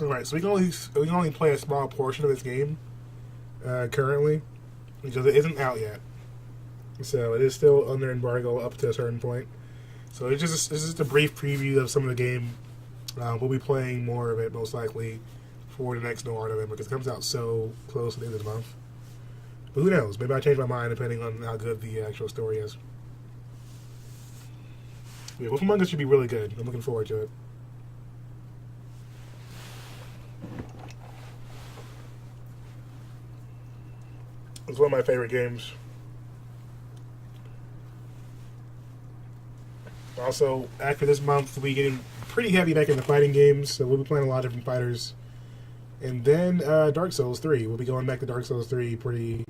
Alright, so we can only play a small portion of this game currently, because it isn't out yet. So it is still under embargo up to a certain point. So this is just a brief preview of some of the game. We'll be playing more of it most likely for the next Noir November, because it comes out so close to the end of the month. But who knows? Maybe I change my mind depending on how good the actual story is. Yeah, Wolf Among Us should be really good. I'm looking forward to it. It's one of my favorite games. Also, after this month, we'll be getting pretty heavy back into fighting games, so we'll be playing a lot of different fighters. And then Dark Souls 3. We'll be going back to Dark Souls 3 pretty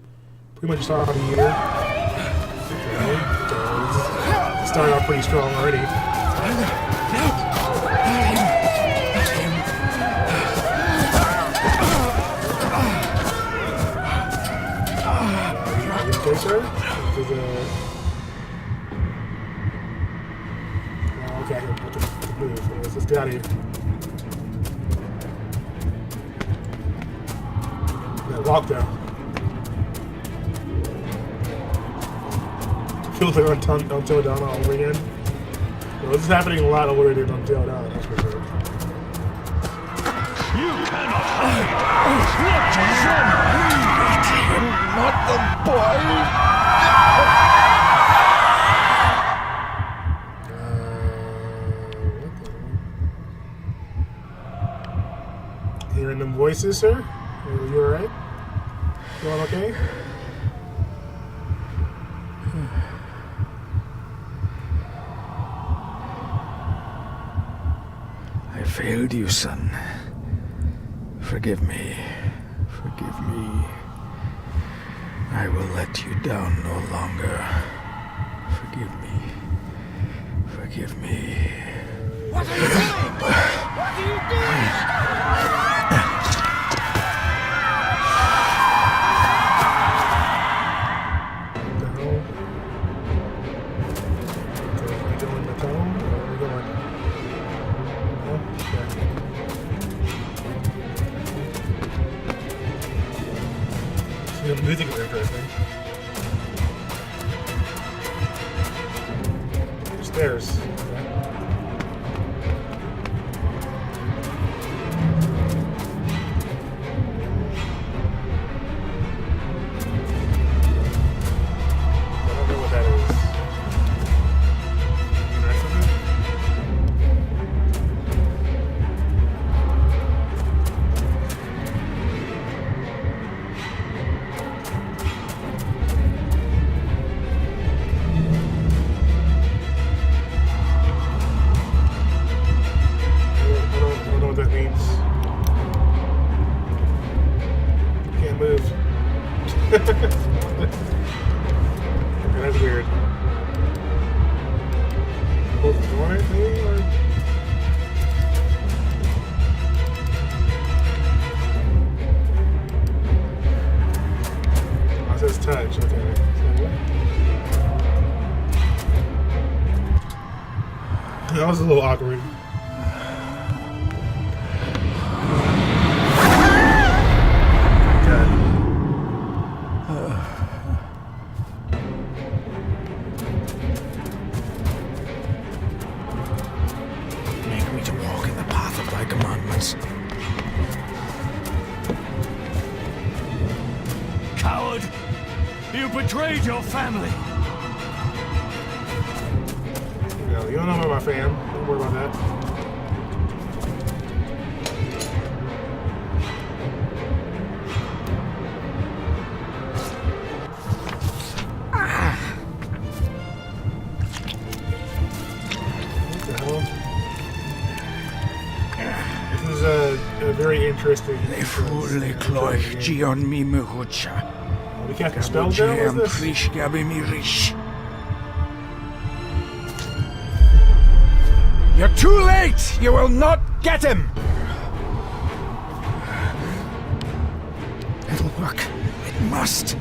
much start off the year. So, starting off pretty strong already. Okay, sir? Okay, I can move. Let's get out of here. Yeah, walk down. Feels like Until Dawn all over again. Well, this is happening a lot over there than Until Dawn, that's for sure. You cannot hide! Not the boy! Hearing them voices, sir? Are you alright? Going okay? I failed you, son. Forgive me. Forgive me. I will let you down no longer. Forgive me. Forgive me. What are you doing? What are you doing? The music was interesting. Stairs. I don't know what that is. You know something? Move. Okay, that's weird. Close the door, maybe? Or... Oh, it says touch. Okay. That was a little awkward. Coward! You betrayed your family! No, you don't know about my fam. Don't worry about that. What the hell? This is a very interesting. We can't spell down. What's this? You're too late! You will not get him! It'll work. It must.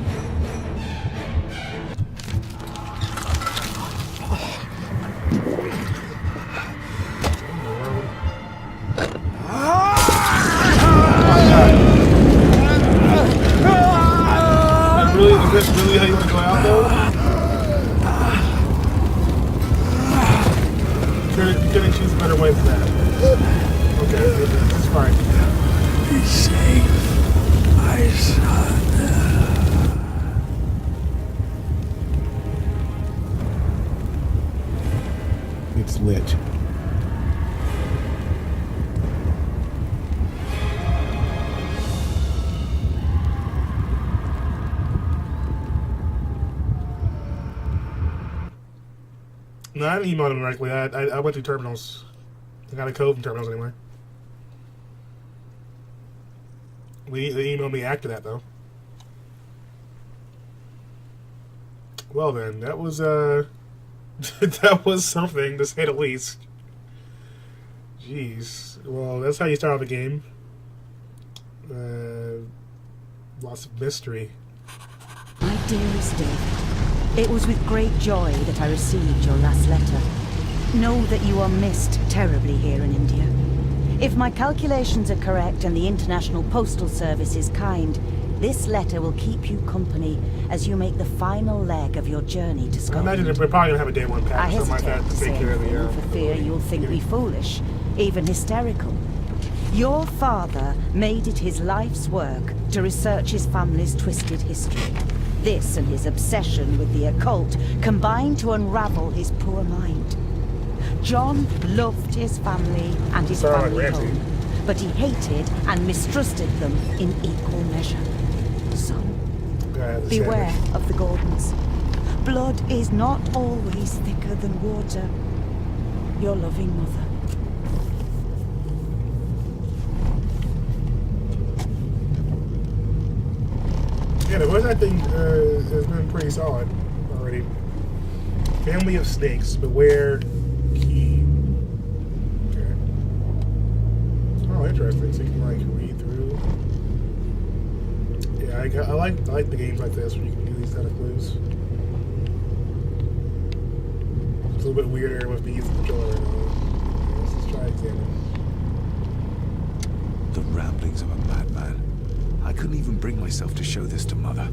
couldn't choose a better way than that. Okay, it's fine. Be safe, my son. It's lit. No, I didn't email them directly. I went through terminals. I got a code from terminals anyway. They emailed me after that, though. Well then, that was that was something, to say the least. Jeez. Well, that's how you start off a game. Lots of mystery. My dearest David, it was with great joy that I received your last letter. Know that you are missed terribly here in India. If my calculations are correct and the International Postal Service is kind, this letter will keep you company as you make the final leg of your journey to I Scotland. imagine we're probably gonna have a day one I pack or something like hesitate that to to take say care of anything the. for fear you'll think me foolish, even hysterical. Your father made it his life's work to research his family's twisted history. This and his obsession with the occult combined to unravel his poor mind. John loved his family and his Sound like family Ramsay. home, but he hated and mistrusted them in equal measure. Son, beware of the Gordons. Blood is not always thicker than water. Your loving mother. Yeah, the voice acting has been pretty solid already. Family of snakes, beware key. Okay. Oh, interesting. So you can like read through. Yeah, I like the games like this where you can do these kind of clues. It's a little bit weirder with the controller and all. Okay, let's try examine. The ramblings of a madman. I couldn't even bring myself to show this to Mother.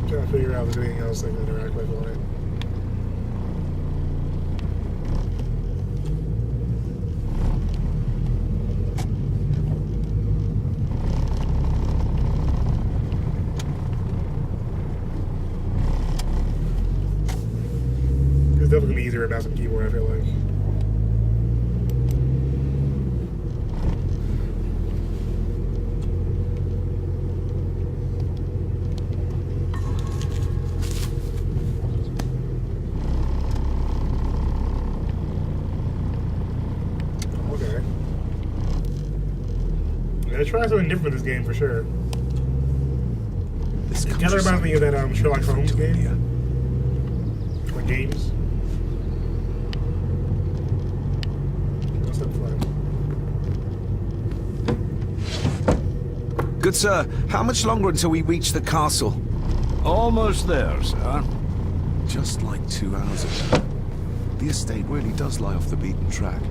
Trying to figure out if there's anything else I can interact with on it. It's definitely gonna be easier with mouse and keyboard, I feel like. Okay. Yeah, try something different this game for sure. This It kind of reminds me of that Sherlock Holmes game. Or games. Let's have fun. Good sir, how much longer until we reach the castle? Almost there, sir. Just like 2 hours ago. The estate really does lie off the beaten track.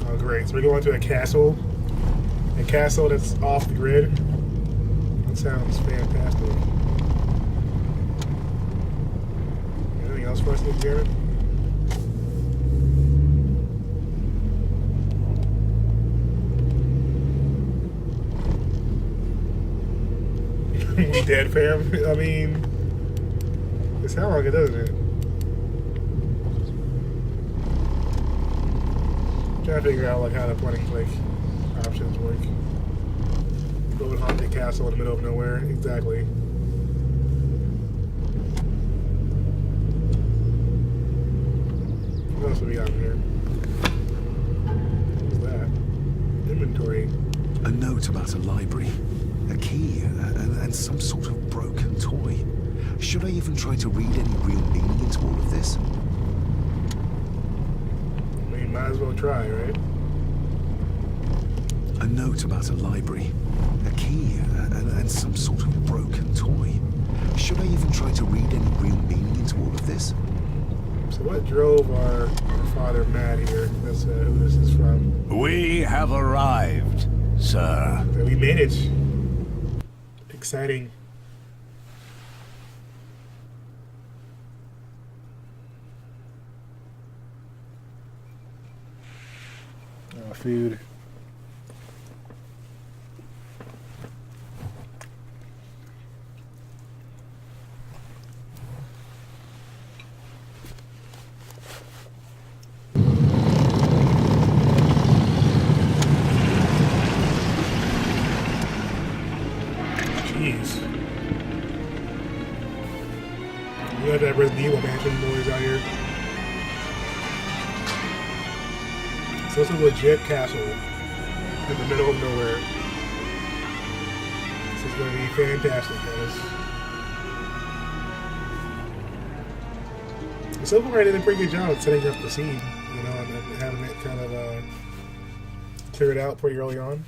Oh, great. So we're going to a castle. A castle that's off the grid. That sounds fantastic. Anything else for us to do, We dead, fam? I mean, it sounds like it, doesn't it? Trying to figure out like how the point and click options work. Go with haunted castle in the middle of nowhere. Exactly. What else have we got in here? What's that? Inventory. A note about a library, a key, and some sort of broken toy. Should I even try to read any real meaning into all of this? I mean, might as well try, right? A note about a library, a key, and some sort of broken toy. Should I even try to read any real meaning into all of this? So what drove our father mad here? That's who this is from. We have arrived, sir. So we made it. Exciting. Food. Jeez. You got that Resident Evil mansion boys out here. So it's a legit castle in the middle of nowhere. This is going to be fantastic, guys. So far, I did a pretty good job at setting up the scene, you know, and having it kind of clear it out pretty early on.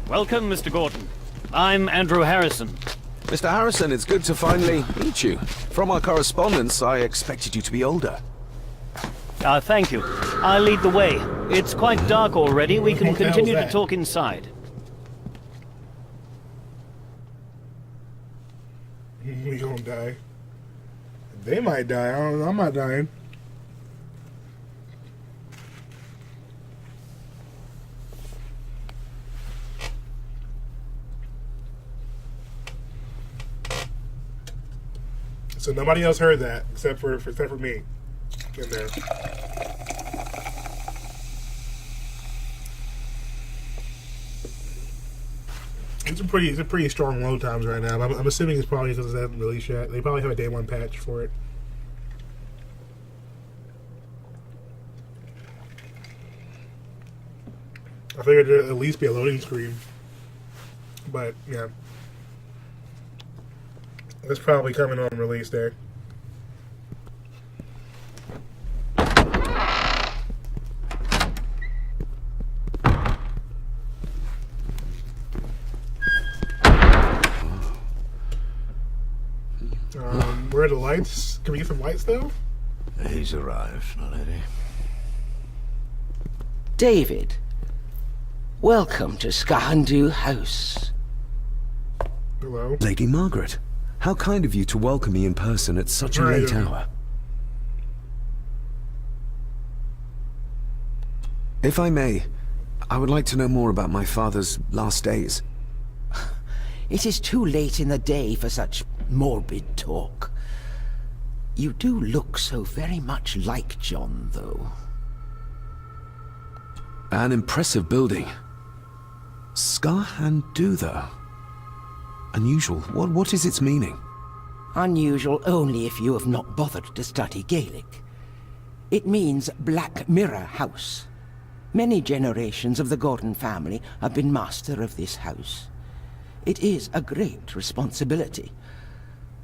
Welcome, Mr. Gordon. I'm Andrew Harrison. Mr. Harrison, it's good to finally meet you. From our correspondence, I expected you to be older. Thank you. I'll lead the way. It's quite dark already. We can What the hell continue was to that? talk inside. We gonna die. They might die. I don't know. I'm not dying. So nobody else heard that except for me in there. It's a pretty strong load times right now. I'm assuming it's probably because it hasn't released yet. They probably have a day one patch for it. I figured there'd at least be a loading screen. But yeah. It's probably coming on release day. Where are the lights? Can we get some lights though? He's arrived, my lady. David, welcome to Skahandu House. Hello. Lady Margaret, how kind of you to welcome me in person at such a Right. late hour. If I may, I would like to know more about my father's last days. It is too late in the day for such morbid talk. You do look so very much like John, though. An impressive building. Skahandu, though. Unusual. What is its meaning? Unusual only if you have not bothered to study Gaelic. It means Black Mirror House. Many generations of the Gordon family have been master of this house. It is a great responsibility.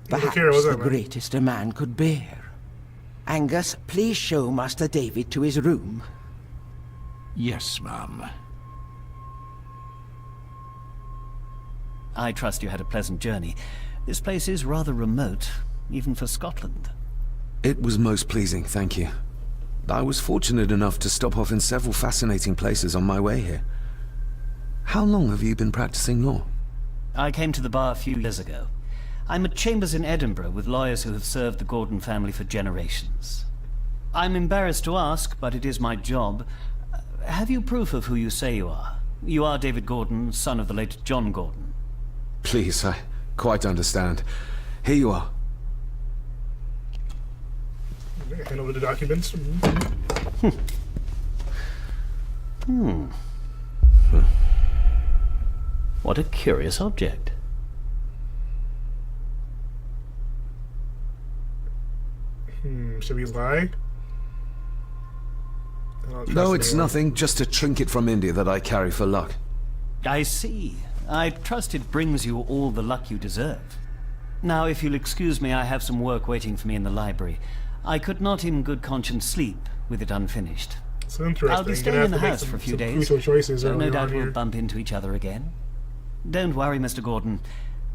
Perhaps Kira, what's the up, man? greatest a man could bear. Angus, please show Master David to his room. Yes, ma'am. I trust you had a pleasant journey. This place is rather remote, even for Scotland. It was most pleasing, thank you. I was fortunate enough to stop off in several fascinating places on my way here. How long have you been practicing law? I came to the bar a few years ago. I'm at chambers in Edinburgh with lawyers who have served the Gordon family for generations. I'm embarrassed to ask, but it is my job. Have you proof of who you say you are? You are David Gordon, son of the late John Gordon. Please, I quite understand. Here you are. Hand over the documents. What a curious object. Should we lie? I don't No, trust it's anyone. nothing, just a trinket from India that I carry for luck. I see. I trust it brings you all the luck you deserve. Now, if you'll excuse me, I have some work waiting for me in the library. I could not in good conscience sleep with it unfinished. It's interesting. I'll be You're staying gonna in the have to make house for a few some days, crucial choices so no early doubt on we'll here. bump into each other again. Don't worry, Mr. Gordon.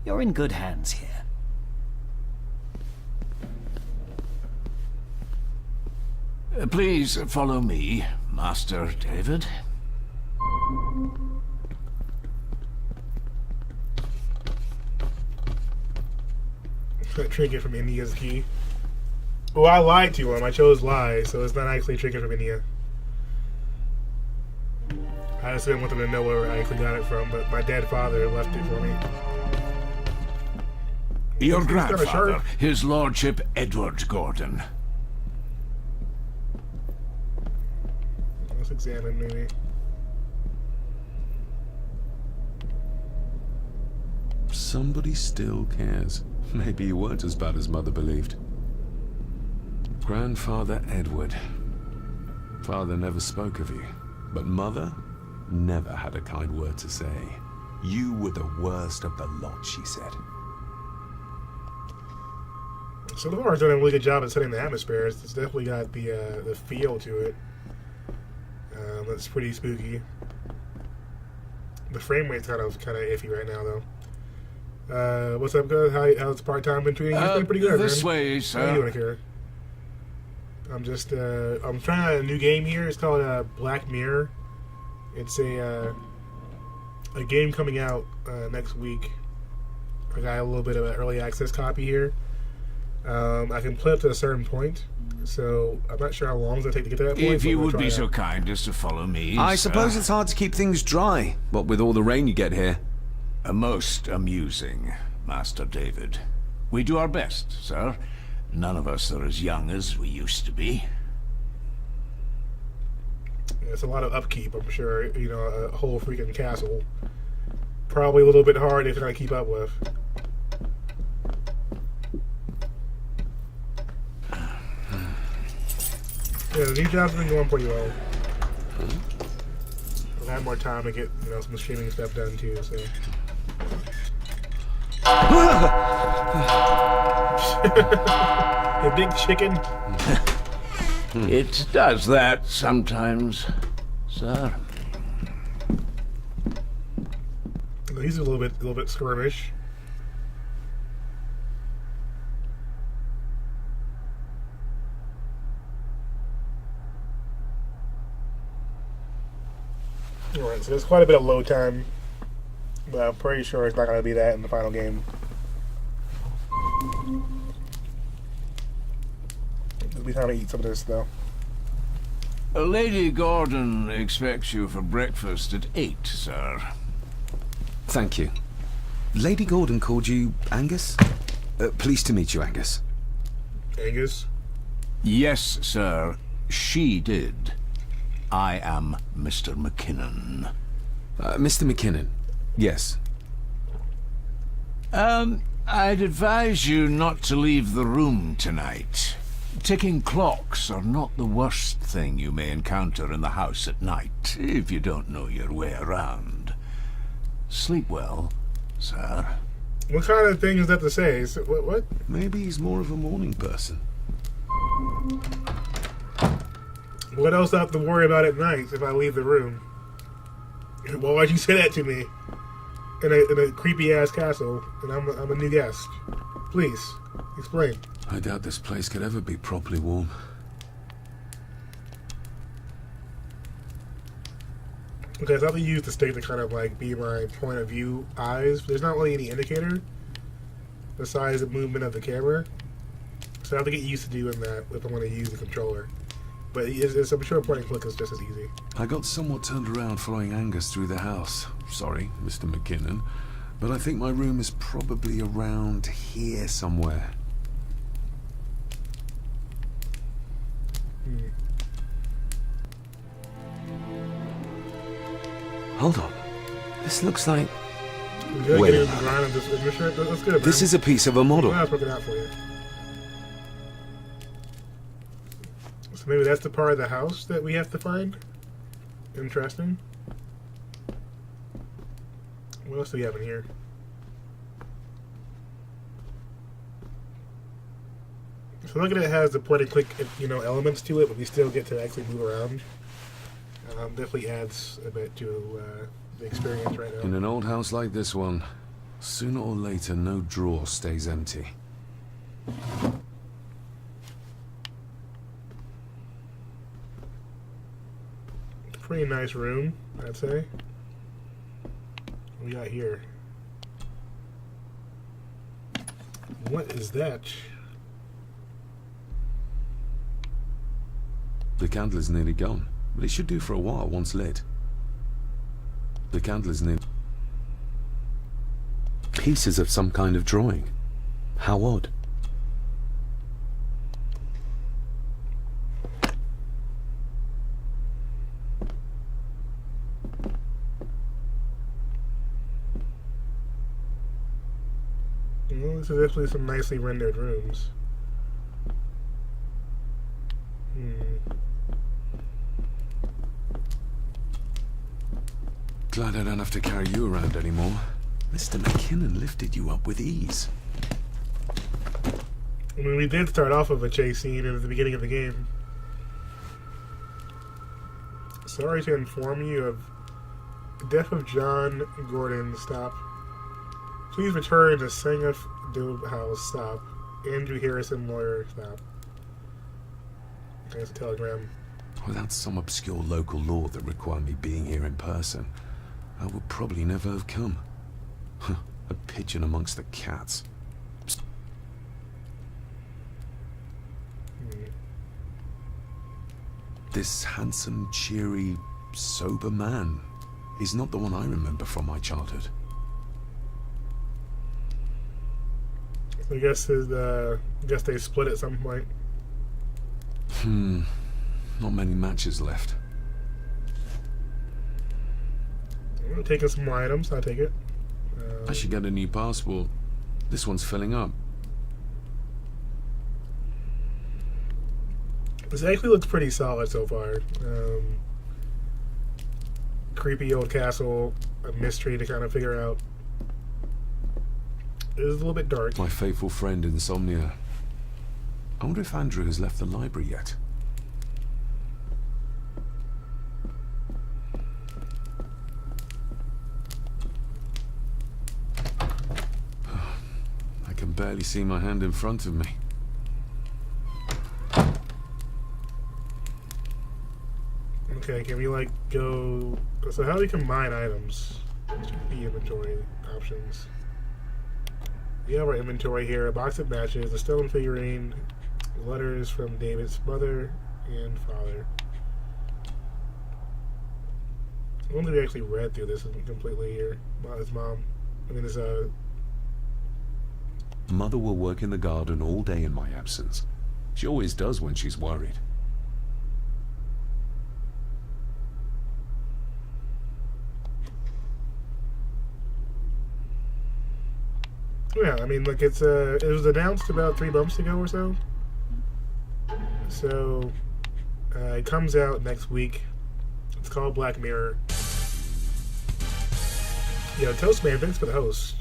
You're in good hands here. Please follow me, Master David. That trinket from India's key. Well, I lied to him. I chose lie, so it's not actually a trinket from India. I just didn't want them to know where I actually got it from, but my dead father left it for me. Your It's kinda grandfather, sharp. His Lordship Edward Gordon. Let's examine, maybe. Somebody still cares. Maybe you weren't as bad as Mother believed. Grandfather Edward. Father never spoke of you, but Mother never had a kind word to say. You were the worst of the lot, she said. So Noir's done a really good job at setting the atmosphere. It's definitely got the feel to it. That's pretty spooky. The frame rate's kind of iffy right now, though. What's up, good? How's part-time been treating you? It's been pretty good, This man. way, How you sir. doing here? I'm just, I'm trying out a new game here. It's called Black Mirror. It's a game coming out next week. I got a little bit of an early access copy here. I can play up to a certain point, so I'm not sure how long it's going to take to get to that point. If but you I'm would gonna be try so it. kind as to follow me, I sir. suppose it's hard to keep things dry, what with all the rain you get here. Most amusing, Master David. We do our best, sir. None of us are as young as we used to be. Yeah, it's a lot of upkeep, I'm sure. You know, a whole freaking castle. Probably a little bit hard to kind of keep up with. Yeah, the new job's been going pretty well. I've had more time to get, some streaming stuff done too, so. A big chicken. It does that sometimes, sir. He's a little bit skirmish. Alright, so there's quite a bit of load time. But I'm pretty sure it's not going to be that in the final game. It'll be time to eat some of this, though. Lady Gordon expects you for breakfast at 8, sir. Thank you. Lady Gordon called you Angus? Pleased to meet you, Angus. Angus? Yes, sir. She did. I am Mr. McKinnon. Mr. McKinnon. Yes. I'd advise you not to leave the room tonight. Ticking clocks are not the worst thing you may encounter in the house at night, if you don't know your way around. Sleep well, sir. What kind of thing is that to say? What? Maybe he's more of a morning person. What else do I have to worry about at night if I leave the room? Well, why'd you say that to me? In a creepy-ass castle, and I'm a new guest. Please, explain. I doubt this place could ever be properly warm. Okay, so I have to use the stick to kind of be my point of view eyes. There's not really any indicator besides the movement of the camera. So I have to get used to doing that if I'm going to use the controller. But I'm sure point and click is just as easy. I got somewhat turned around following Angus through the house. Sorry, Mr. McKinnon, but I think my room is probably around here somewhere. Hold on. This looks like... We're good Wait. getting in the grind of this admission. That's good, man. This is a piece of a model. Well, that's working out for you. So maybe that's the part of the house that we have to find? Interesting. What else do we have in here? So look at it has the point and click, elements to it, but we still get to actually move around. definitely adds a bit to the experience right now. In an old house like this one, sooner or later, no drawer stays empty. Pretty nice room, I'd say. What we got here? What is that? The candle is nearly gone, but it should do for a while once lit. The candle is nearly... Pieces of some kind of drawing. How odd. Well, this is definitely some nicely rendered rooms. Glad I don't have to carry you around anymore. Mr. McKinnon lifted you up with ease. I mean, we did start off with a chase scene at the beginning of the game. Sorry to inform you of the death of John Gordon. Stop. Please return to Sangaf Dube House. Stop. Andrew Harrison, lawyer. Stop. Okay, it's a telegram. Without some obscure local law that required me being here in person, I would probably never have come. A pigeon amongst the cats. This handsome, cheery, sober man is not the one I remember from my childhood. I guess they split at some point. Not many matches left. I'm taking some more items. I'll take it. I should get a new passport. This one's filling up. This actually looks pretty solid so far. Creepy old castle, a mystery to kind of figure out. It is a little bit dark. My faithful friend Insomnia. I wonder if Andrew has left the library yet. I can barely see my hand in front of me. Okay, can we like go... So how do we combine items? The inventory options. We have our inventory here, a box of matches, a stone figurine, letters from David's mother and father. I wonder if we actually read through this completely here. About his mom. I mean, there's Mother will work in the garden all day in my absence. She always does when she's worried. Yeah, I mean, like it was announced about 3 months ago or so. So, it comes out next week. It's called Black Mirror. Yo, Toastman, thanks for the host.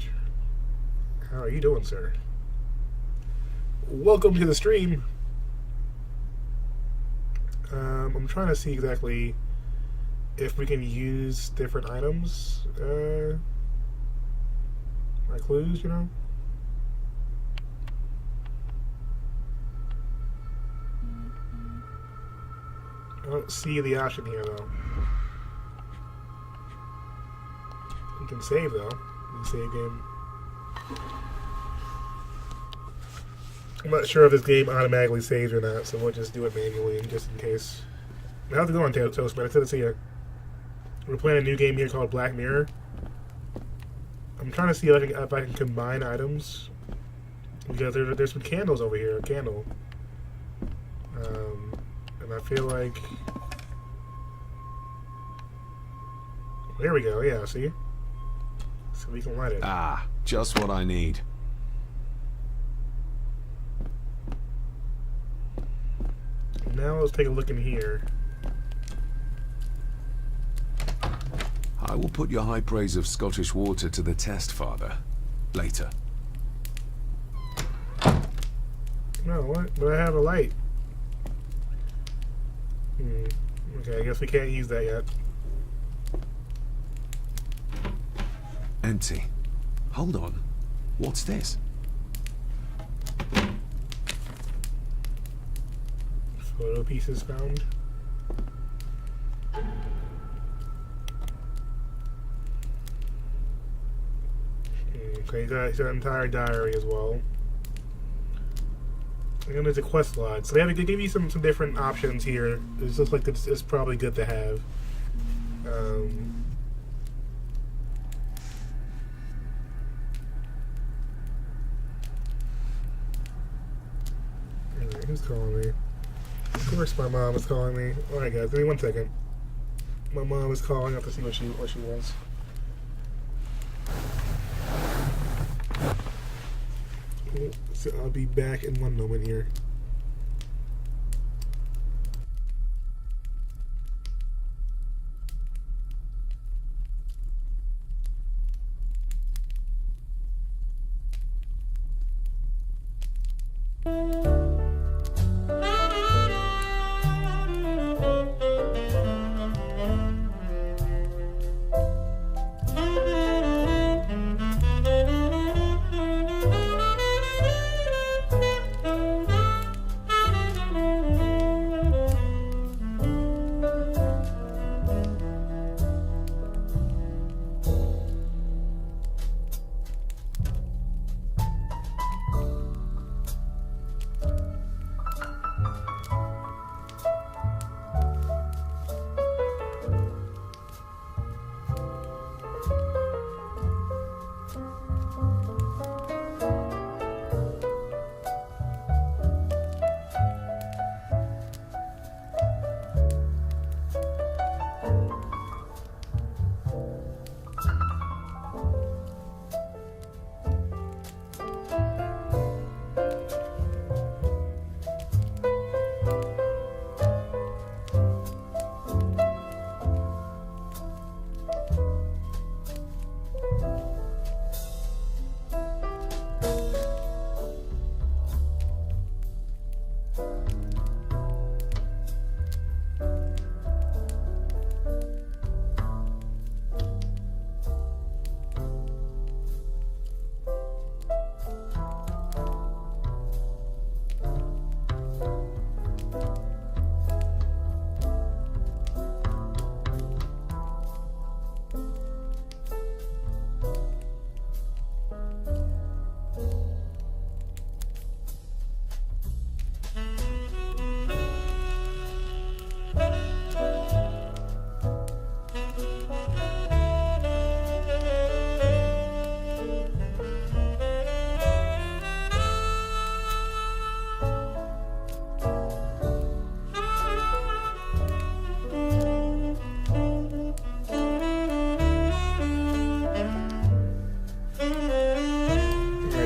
How are you doing, sir? Welcome to the stream. I'm trying to see exactly if we can use different items. My clues, you know? I don't see the option here, though. You can save, though. You can save game. I'm not sure if this game automatically saves or not, so we'll just do it manually, just in case. How's it going, Toastman? It's good to see you. We're playing a new game here called Black Mirror. I'm trying to see if I can combine items. Because there's some candles over here, a candle. And I feel like... There we go, yeah, see? So we can light it. Ah, just what I need. Now let's take a look in here. I will put your high praise of Scottish water to the test, Father. Later. No, what? But I have a light. Okay, I guess we can't use that yet. Empty. Hold on. What's this? Photo pieces found. Okay, he's got an entire diary as well. And then there's a quest log. So they give you some different options here. It looks like it's probably good to have. Alright, who's calling me? Of course my mom is calling me. Alright guys, give me 1 second. My mom is calling up to see what she wants. So I'll be back in 1 moment here.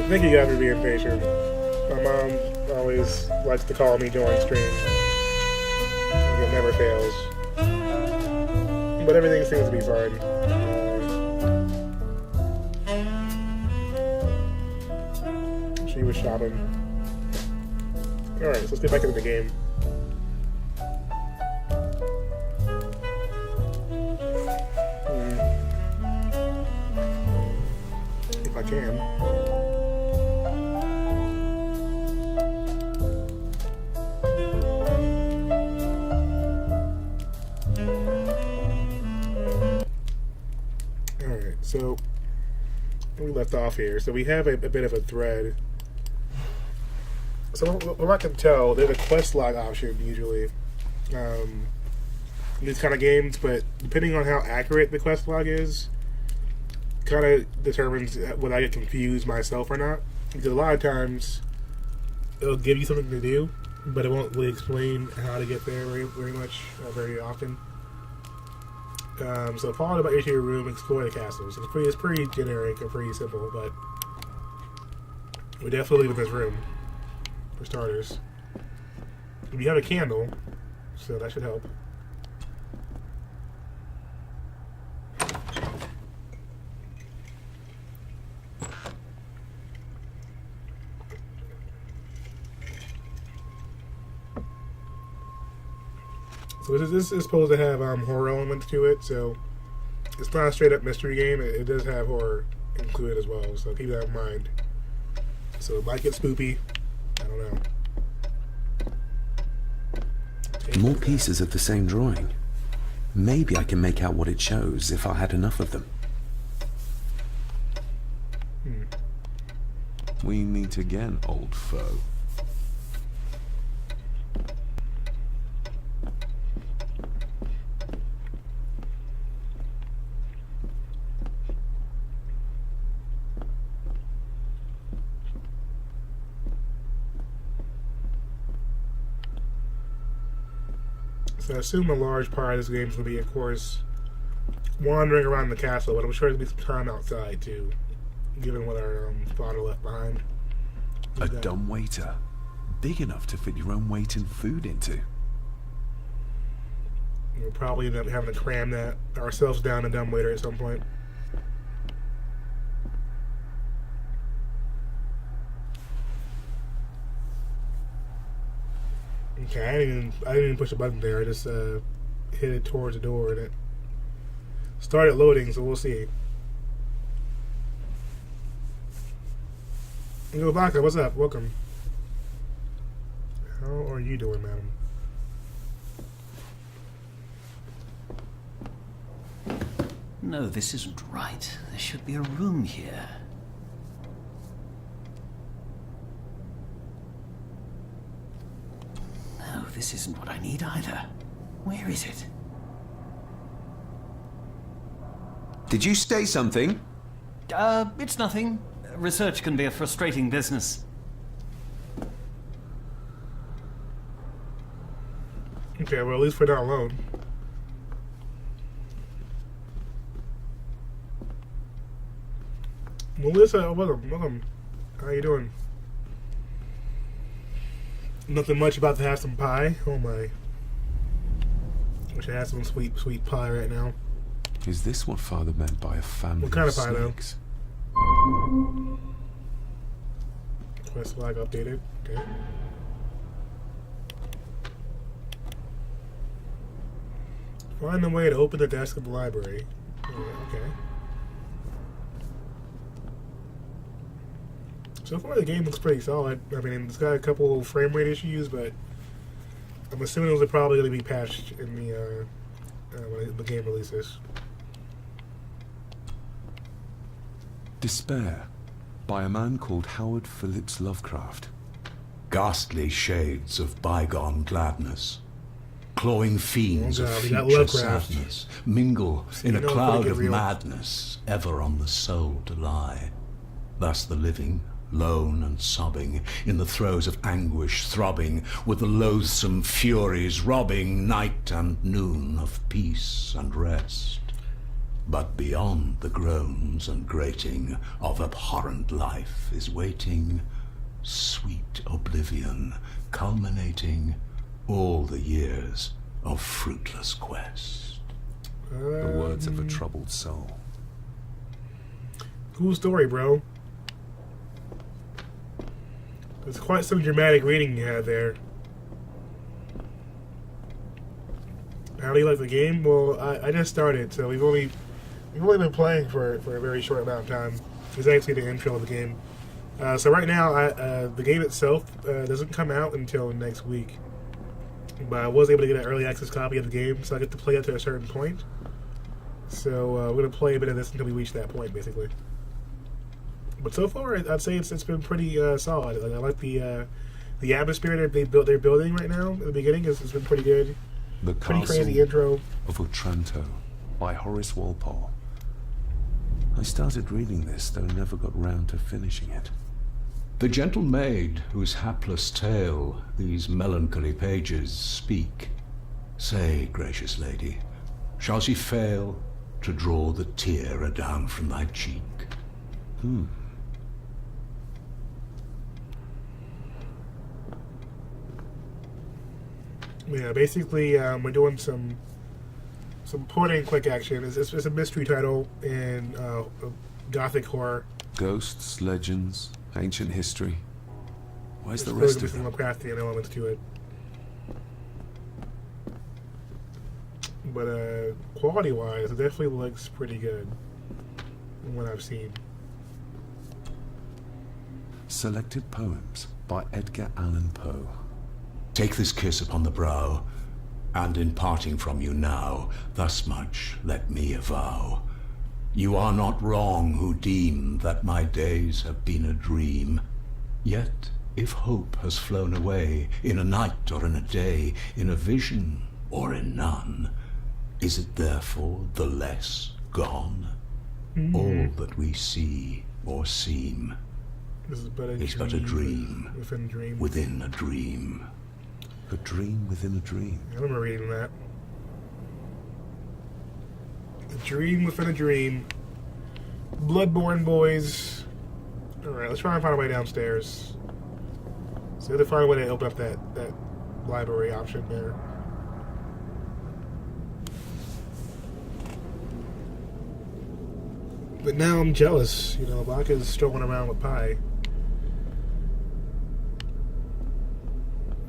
Thank you guys for being patient. My mom always likes to call me during streams. It never fails. But everything seems to be fine. She was shopping. Alright, so let's get back into the game. If I can. So, we left off here. So we have a bit of a thread. So what I can tell, there's a quest log option usually in these kind of games, but depending on how accurate the quest log is, kind of determines whether I get confused myself or not. Because a lot of times, it'll give you something to do, but it won't really explain how to get there very much, very often. So follow about into your room, explore the castles. It's pretty generic and pretty simple, but we definitely leave in this room, for starters. We have a candle, so that should help. So this is supposed to have horror elements to it, so it's not a straight up mystery game. It does have horror included as well, so keep that in mind. So it might get spoopy. I don't know. More pieces of the same drawing. Maybe I can make out what it shows if I had enough of them. We meet again, old foe. So I assume a large part of this game is going to be, of course, wandering around the castle, but I'm sure there'll be some time outside, too, given what our father left behind. A dumbwaiter. Big enough to fit your own weight and food into. We'll probably end up having to cram that ourselves down a dumbwaiter at some point. Okay, I didn't even push a button there. I just hit it towards the door and it started loading, so we'll see. Yo, Baka, what's up? Welcome. How are you doing, madam? No, this isn't right. There should be a room here. No, this isn't what I need either. Where is it? Did you say something? It's nothing. Research can be a frustrating business. Okay, well, at least we're not alone. Melissa, welcome. How you doing? Nothing much, about to have some pie. Oh my. Wish I had some sweet pie right now. Is this what Father meant by a family What kind of of pie, though? snakes? Quest flag updated. Okay. Find a way to open the desk of the library. Oh, okay. So far, the game looks pretty solid. I mean, it's got a couple frame rate issues, but I'm assuming those are probably going to be patched in the when the game releases. Despair, by a man called Howard Phillips Lovecraft. Ghastly shades of bygone gladness, clawing fiends Oh of God, we got future Lovecraft. sadness, mingle in a you know, cloud pretty of real. madness, ever on the soul to lie. Thus the living, lone and sobbing, in the throes of anguish throbbing, with the loathsome furies robbing night and noon of peace and rest. But beyond the groans and grating of abhorrent life is waiting sweet oblivion, culminating all the years of fruitless quest. The words of a troubled soul. Cool story, bro. There's quite some dramatic reading you had there. How do you like the game? Well, I just started, so we've only been playing for a very short amount of time. It's actually the intro of the game. So right now, the game itself doesn't come out until next week. But I was able to get an early access copy of the game, so I get to play it to a certain point. So we're going to play a bit of this until we reach that point, basically. But so far, I'd say it's been pretty solid. Like, I like the atmosphere they're building right now. At the beginning, it's been pretty good. The Pretty Castle crazy intro. of Otranto, by Horace Walpole. I started reading this, though never got round to finishing it. The gentle maid whose hapless tale these melancholy pages speak, say, gracious lady, shall she fail to draw the tear adown from thy cheek? Yeah, basically, we're doing some point and click action. It's a mystery title in gothic horror. Ghosts, legends, ancient history. Where's the There's rest really of some them? Lovecraftian elements to it. but quality-wise, it definitely looks pretty good from what I've seen. Selected poems by Edgar Allan Poe. Take this kiss upon the brow, and in parting from you now, thus much let me avow. You are not wrong who deem that my days have been a dream. Yet, if hope has flown away, in a night or in a day, in a vision or in none, is it therefore the less gone? All that we see or seem This is but a dream within a dream. within a dream. A dream within a dream. I remember reading that. A dream within a dream. Bloodborne boys. Alright, let's try and find a way downstairs. So we have to find a way to open up that library option there. But now I'm jealous. You know, Baka's strolling around with pie.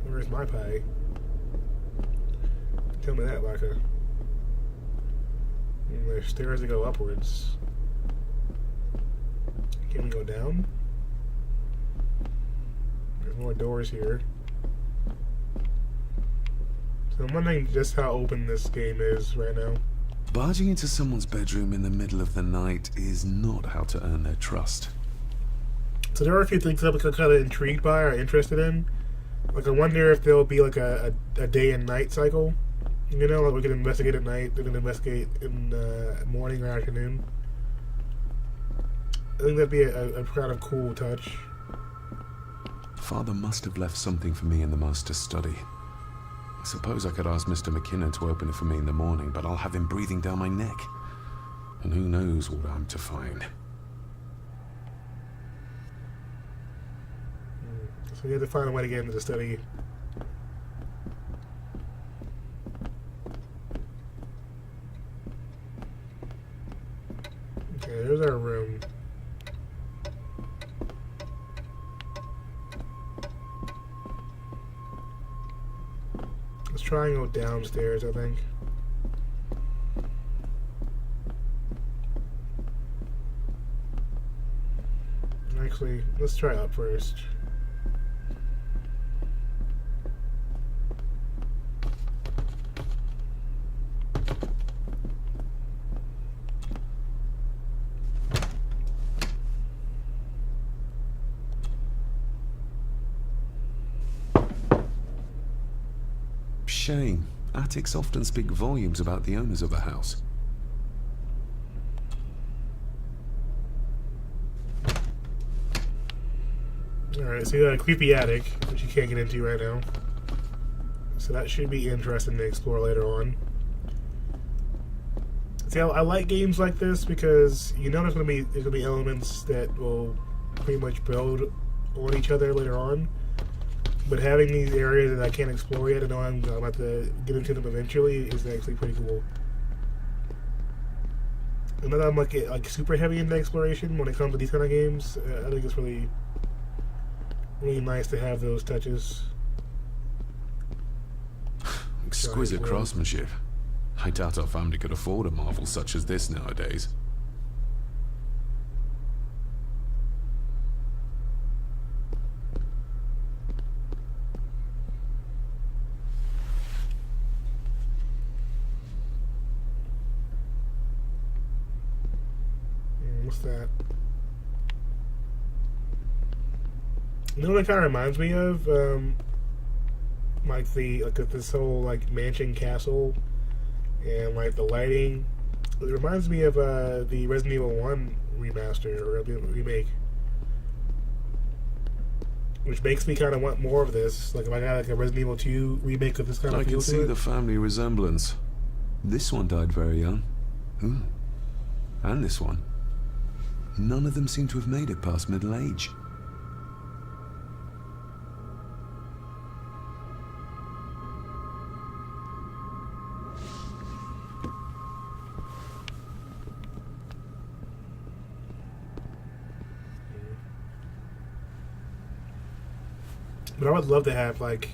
Where's my pie? Tell me that, Baka. There's stairs that go upwards. Can we go down? There's more doors here. So I'm wondering just how open this game is right now. Barging into someone's bedroom in the middle of the night is not how to earn their trust. So there are a few things that I'm kind of intrigued by or interested in. Like, I wonder if there'll be like a day and night cycle. You know, like we can investigate at night, we can investigate in morning or afternoon. I think that'd be a kind of cool touch. Father must have left something for me in the master's study. I suppose I could ask Mr. McKinnon to open it for me in the morning, but I'll have him breathing down my neck. And who knows what I'm to find. So we have to find a way to get into the study. Okay, there's our room. Let's try and go downstairs, I think. Actually, let's try up first. Shame. Attics often speak volumes about the owners of a house. Alright, so you got a creepy attic, which you can't get into right now. So that should be interesting to explore later on. See, I like games like this because you know there's gonna be elements that will pretty much build on each other later on. But having these areas that I can't explore yet, I know I'm about to get into them eventually, is actually pretty cool. And then I'm like super heavy into exploration when it comes to these kind of games. I think it's really nice to have those touches. Exquisite craftsmanship. I doubt our family could afford a marvel such as this nowadays. What's that? You know what it kind of reminds me of? Like this whole like mansion castle and like the lighting. It reminds me of the Resident Evil 1 remaster or remake, which makes me kind of want more of this. Like if I got like a Resident Evil 2 remake of this kind of I feel can to see it. the family resemblance. This one died very young. Ooh. And this one. None of them seem to have made it past middle age. But I would love to have like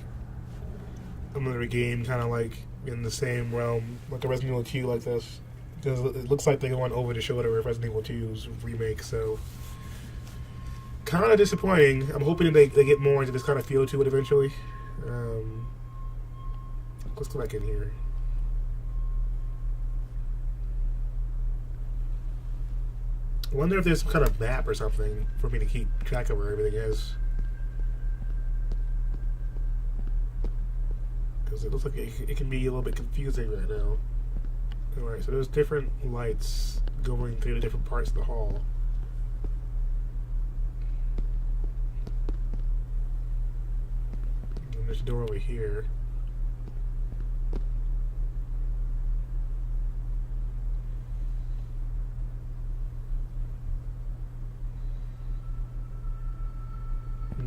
another game kind of like in the same realm, like a Resident Evil 2 like this. Because it looks like they went over the shoulder with Resident Evil 2's remake, so kind of disappointing. I'm hoping they get more into this kind of feel to it eventually. Let's go back in here. I wonder if there's some kind of map or something for me to keep track of where everything is. Because it looks like it can be a little bit confusing right now. Alright, so there's different lights going through the different parts of the hall. And there's a door over here.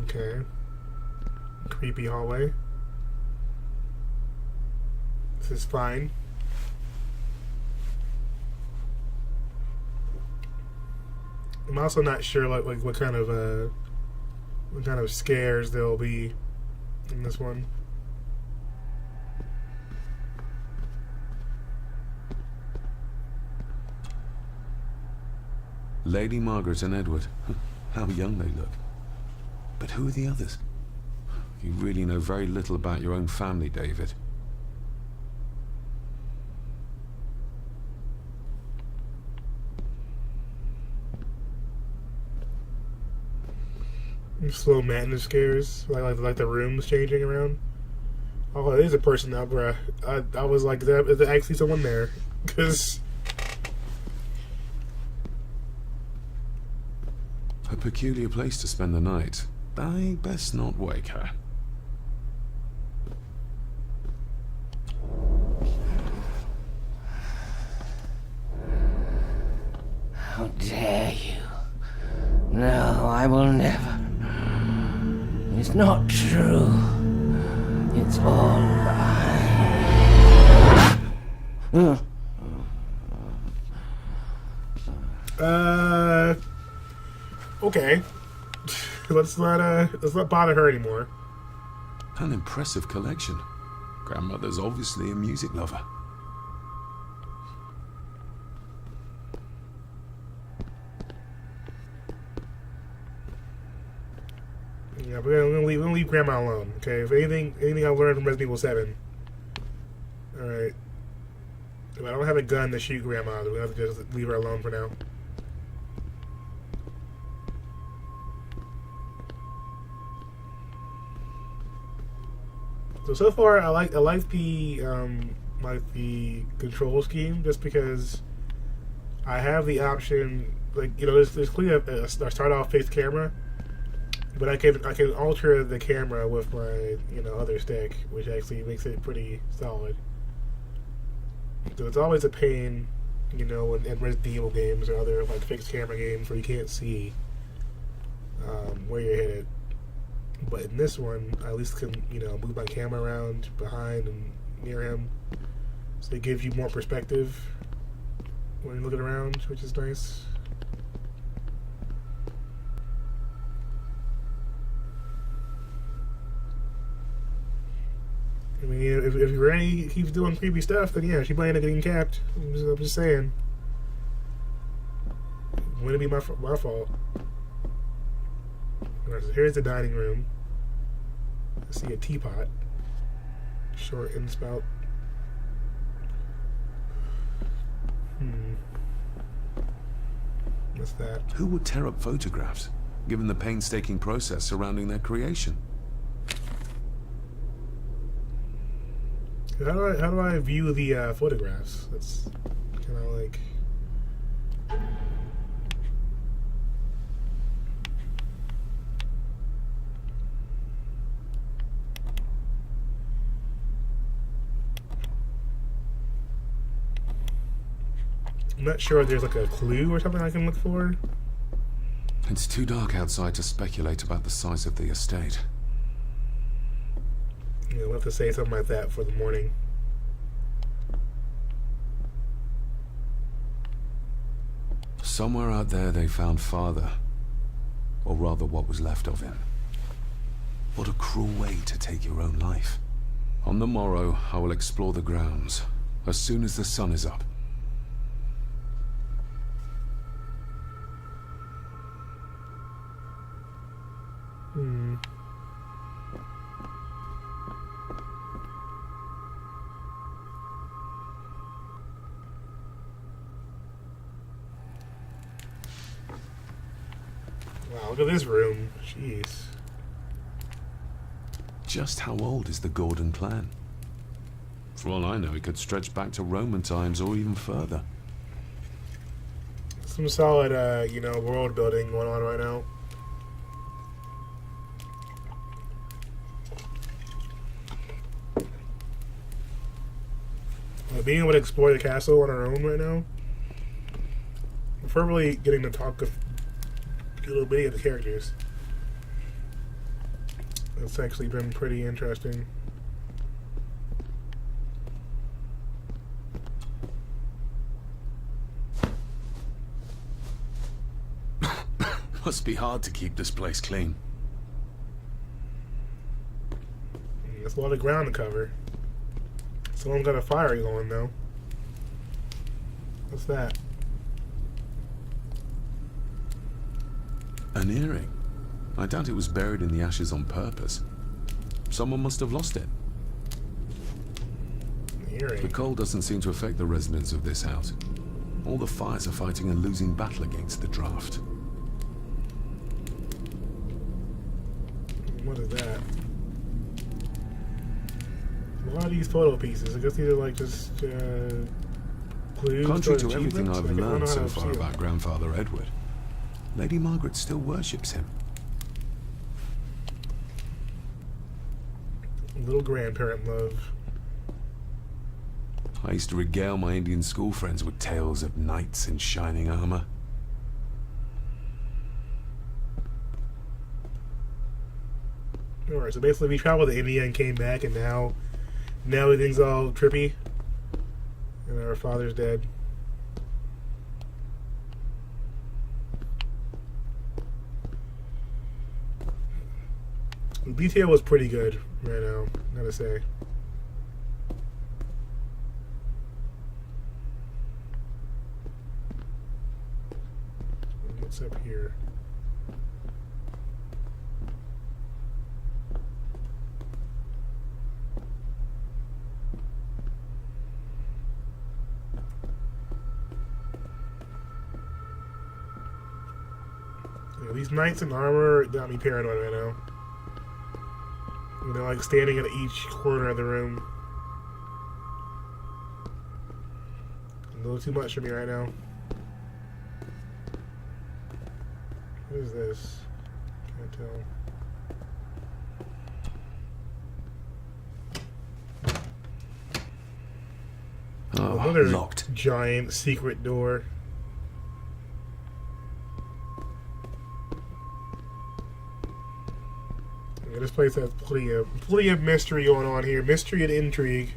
Okay. Creepy hallway. This is fine. I'm also not sure like what kind of scares there'll be in this one. Lady Margaret and Edward. How young they look. But who are the others? You really know very little about your own family, David. Slow madness scares, like the rooms changing around. Oh, it is a person now, bruh. I was like, is there actually someone there? Because A peculiar place to spend the night. I best not wake her. How dare you? No, I will never. It's not true. It's all lie. Okay. Let's not bother her anymore. An impressive collection. Grandmother's obviously a music lover. Yeah, we're gonna leave Grandma alone. Okay. If anything I learned from Resident Evil 7. All right. If I don't have a gun to shoot Grandma, we're gonna have to just leave her alone for now. So far, I like the control scheme just because I have the option. Like, you know, there's clearly a start off fixed camera, but I can alter the camera with my other stick, which actually makes it pretty solid. So it's always a pain, in Resident Evil games or other like fixed camera games where you can't see where you're headed. But in this one, I at least can, move my camera around behind and near him. So it gives you more perspective when you're looking around, which is nice. I mean, if Granny keeps doing creepy stuff, then yeah, she might end up getting capped. I'm just saying. Wouldn't be my fault. Alright, so here's the dining room. I see a teapot. Short end spout. What's that? Who would tear up photographs, given the painstaking process surrounding their creation? How do I view the photographs? That's kind of like. I'm not sure if there's like a clue or something I can look for. It's too dark outside to speculate about the size of the estate. Yeah, we'll have to say something like that for the morning. Somewhere out there they found Father. Or rather what was left of him. What a cruel way to take your own life. On the morrow, I will explore the grounds, as soon as the sun is up. Wow, look at this room. Jeez. Just how old is the Gordon clan? For all I know, it could stretch back to Roman times or even further. Some solid, world building going on right now. Being able to explore the castle on our own right now. Preferably getting to talk to a little bit of the characters. It's actually been pretty interesting. Must be hard to keep this place clean. That's a lot of ground to cover. Someone got a fire going though. What's that? An earring. I doubt it was buried in the ashes on purpose. Someone must have lost it. An earring. The cold doesn't seem to affect the residents of this house. All the fires are fighting a losing battle against the draft. What is that? A lot of these photo pieces. I guess these are like just clues. Contrary to or everything achievements? I've Like, I don't know learned how so to far see it. about Grandfather Edward, Lady Margaret still worships him. Little grandparent love. I used to regale my Indian school friends with tales of knights in shining armor. Alright, so basically we traveled to India and came back, and now everything's all trippy. And our father's dead. The detail was pretty good right now, gotta say. What's up here? Yeah, these knights in armor got me paranoid right now. You know, like standing at each corner of the room. A little too much for me right now. What is this? Can't tell. Oh, Another locked. giant secret door. Yeah, this place has plenty of mystery going on here. Mystery and intrigue,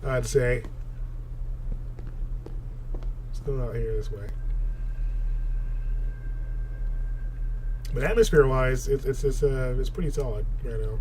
I'd say. Let's go out here this way. But atmosphere-wise, it's pretty solid right now.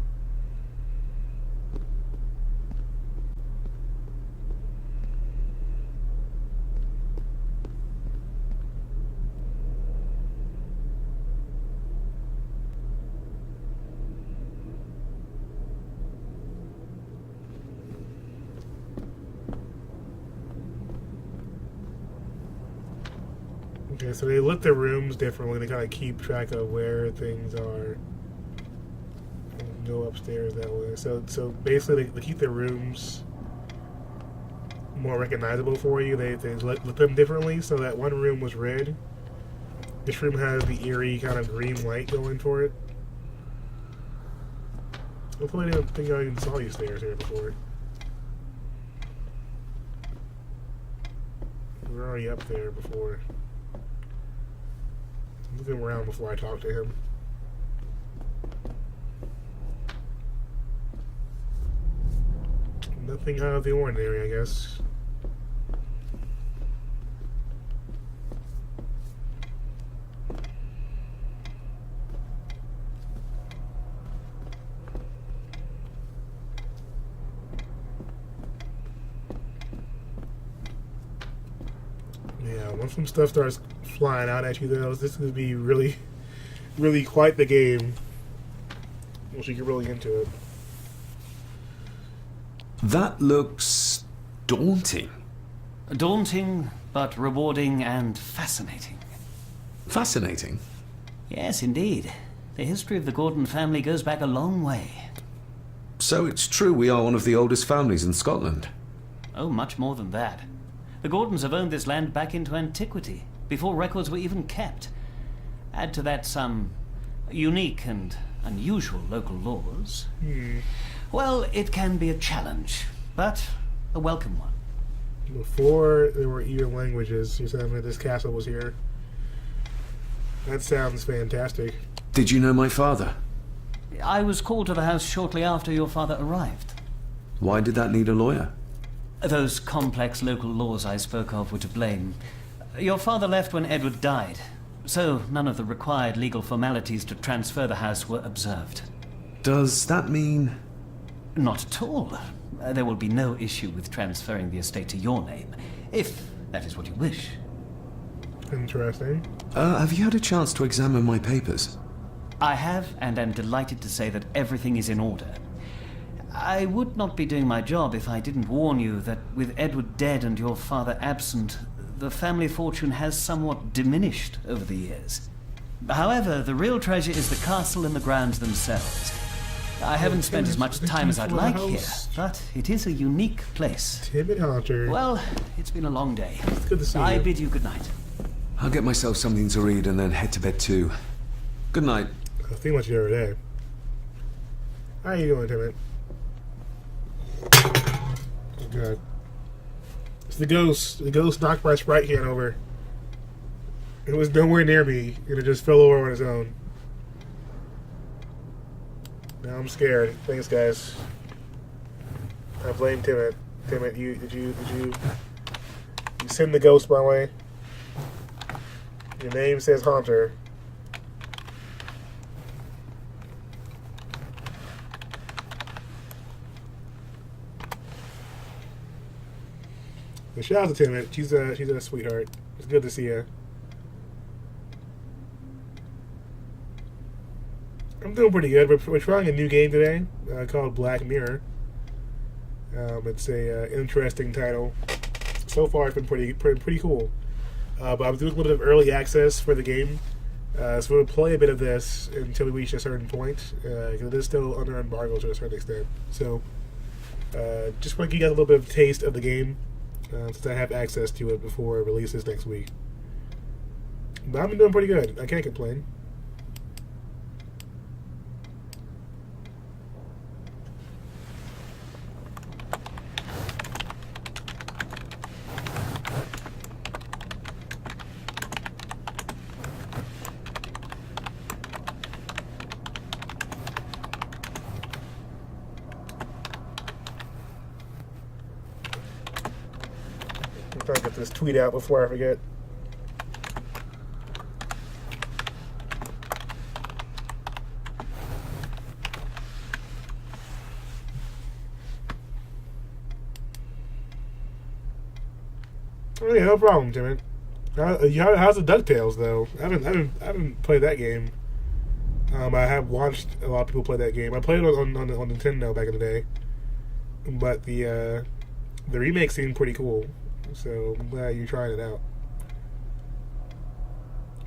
Okay, so they lit the rooms differently to kind of keep track of where things are. And go upstairs that way. So basically, they keep the rooms more recognizable for you. They lit them differently. So that one room was red. This room has the eerie kind of green light going for it. Hopefully, I didn't think I even saw these stairs here before. We were already up there before. Looking around before I talk to him. Nothing out of the ordinary, I guess. Yeah, once some stuff starts flying out at you, though, this is going to be really, really quite the game. Once you get really into it. That looks daunting. Daunting, but rewarding and fascinating. Fascinating. Yes, indeed. The history of the Gordon family goes back a long way. So it's true we are one of the oldest families in Scotland. Oh, much more than that. The Gordons have owned this land back into antiquity, before records were even kept. Add to that some unique and unusual local laws. Well, it can be a challenge, but a welcome one. Before there were even languages, you're saying that this castle was here. That sounds fantastic. Did you know my father? I was called to the house shortly after your father arrived. Why did that need a lawyer? Those complex local laws I spoke of were to blame. Your father left when Edward died, so none of the required legal formalities to transfer the house were observed. Does that mean... Not at all. There will be no issue with transferring the estate to your name, if that is what you wish. Interesting. have you had a chance to examine my papers? I have, and am delighted to say that everything is in order. I would not be doing my job if I didn't warn you that with Edward dead and your father absent, the family fortune has somewhat diminished over the years. However, the real treasure is the castle and the grounds themselves. I haven't spent as much time as I'd like here, but it is a unique place. Timid Hunter. Well, it's been a long day. It's good to see I you. bid you good night. I'll get myself something to read and then head to bed too. Good night. I think much every day. How you doing, Timid? Oh, God. It's the ghost. The ghost knocked my sprite can over. It was nowhere near me, and it just fell over on its own. Now I'm scared. Thanks, guys. I blame Timid. Timid, did you send the ghost my way? Your name says Haunter. But shout out to Timid. She's a sweetheart. It's good to see her. I'm doing pretty good. We're trying a new game today called Black Mirror. It's a interesting title. So far, it's been pretty cool. But I'm doing a little bit of early access for the game. So we'll play a bit of this until we reach a certain point. Because it is still under embargo to a certain extent. So just want to give you guys a little bit of a taste of the game. Since I have access to it before it releases next week. But I've been doing pretty good. I can't complain. I'm trying to get this tweet out before I forget. Oh yeah, no problem, Timmy. How's the DuckTales though? I haven't played that game. I have watched a lot of people play that game. I played it on Nintendo back in the day, but the remake seemed pretty cool. So I'm glad you're trying it out.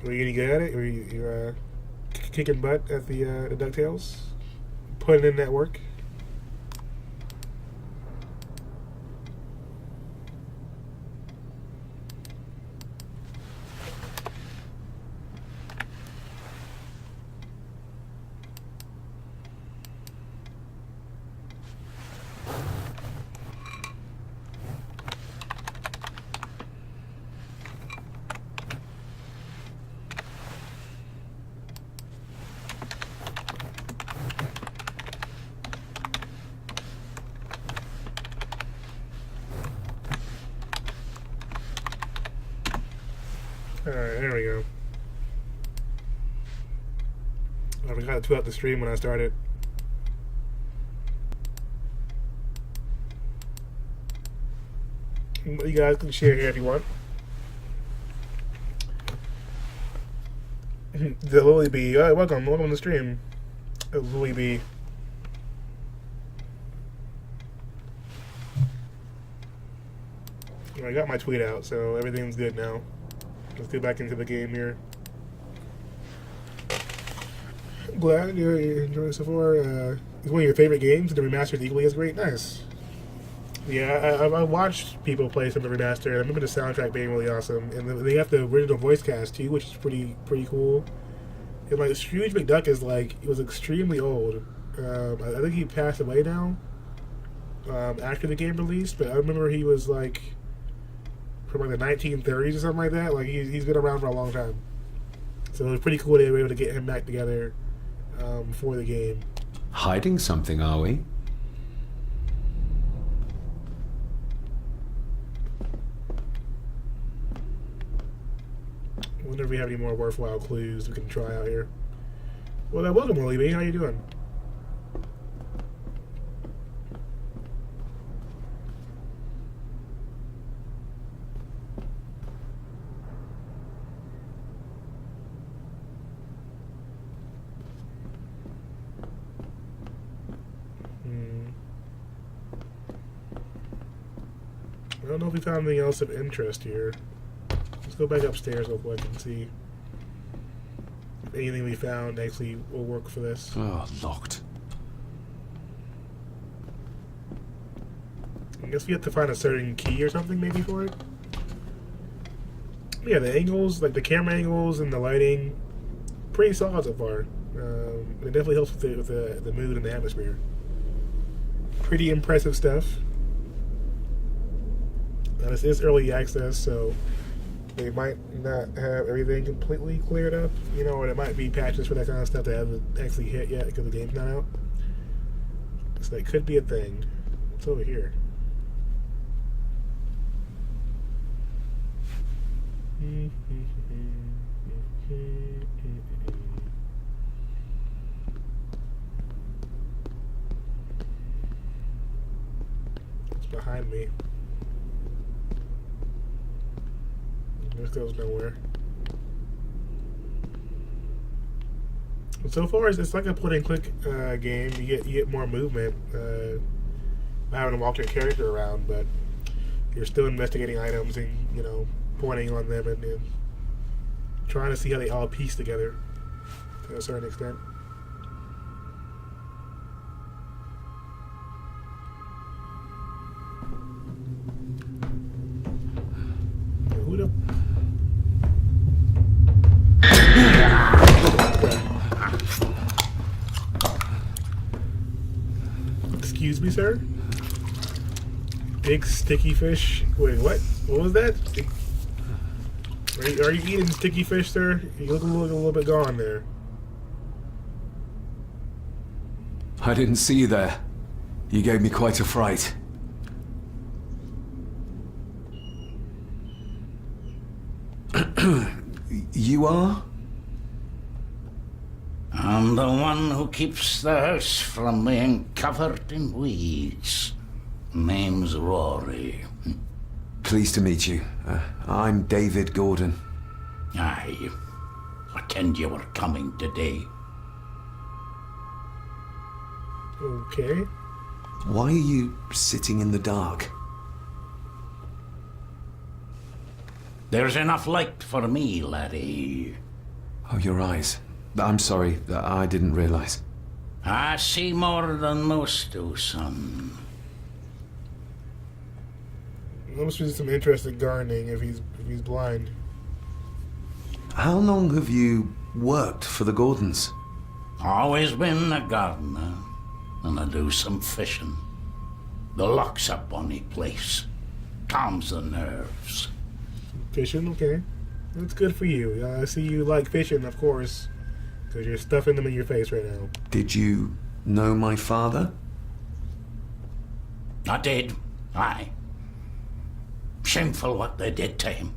Were you any good at it? Were you kicking butt at the DuckTales? Putting in that work? Alright, there we go. I forgot to tweet out the stream when I started. You guys can share here if you want. The Lily Bee. Welcome to the stream. Lily Bee. I got my tweet out, so everything's good now. Let's get back into the game here. Glad you're enjoying it so far. It's one of your favorite games, and the remastered equally as great. Nice. Yeah, I watched people play some of the remaster. I remember the soundtrack being really awesome, and they have the original voice cast too, which is pretty cool. And like Scrooge McDuck is like, he was extremely old. I think he passed away now after the game released, but I remember he was like from like the 1930s or something like that. Like he's been around for a long time. So it was pretty cool they were able to get him back together for the game. Hiding something, are we? I wonder if we have any more worthwhile clues we can try out here. Well, welcome, Lily B. How you doing? I don't know if we found anything else of interest here. Let's go back upstairs real quick and see if anything we found actually will work for this. Oh, locked. I guess we have to find a certain key or something maybe for it. Yeah, the angles, like the camera angles and the lighting, pretty solid so far. It definitely helps with the mood and the atmosphere. Pretty impressive stuff. Now, this is early access, so they might not have everything completely cleared up, you know, or there might be patches for that kind of stuff that haven't actually hit yet because the game's not out. So that could be a thing. What's over here? It's behind me. This goes nowhere. So far, it's like a point-and-click game. You get more movement by having to walk your character around, but you're still investigating items and, you know, pointing on them and trying to see how they all piece together to a certain extent. Who the... Excuse me, sir? Big sticky fish. Wait, what? What was that? Are you eating sticky fish, sir? You look a little bit gone there. I didn't see you there. You gave me quite a fright. You are? I'm the one who keeps the house from being covered in weeds. Name's Rory. Pleased to meet you. I'm David Gordon. Aye. Pretend you were coming today. Okay. Why are you sitting in the dark? There's enough light for me, laddie. Oh, your eyes. I'm sorry, I didn't realize. I see more than most do, son. There must be some interesting gardening if he's blind. How long have you worked for the Gordons? Always been a gardener, and I do some fishing. The luck's a bonny place. Calms the nerves. Fishing, okay. That's good for you. I see you like fishing, of course, because you're stuffing them in your face right now. Did you know my father? I did, aye. Shameful what they did to him.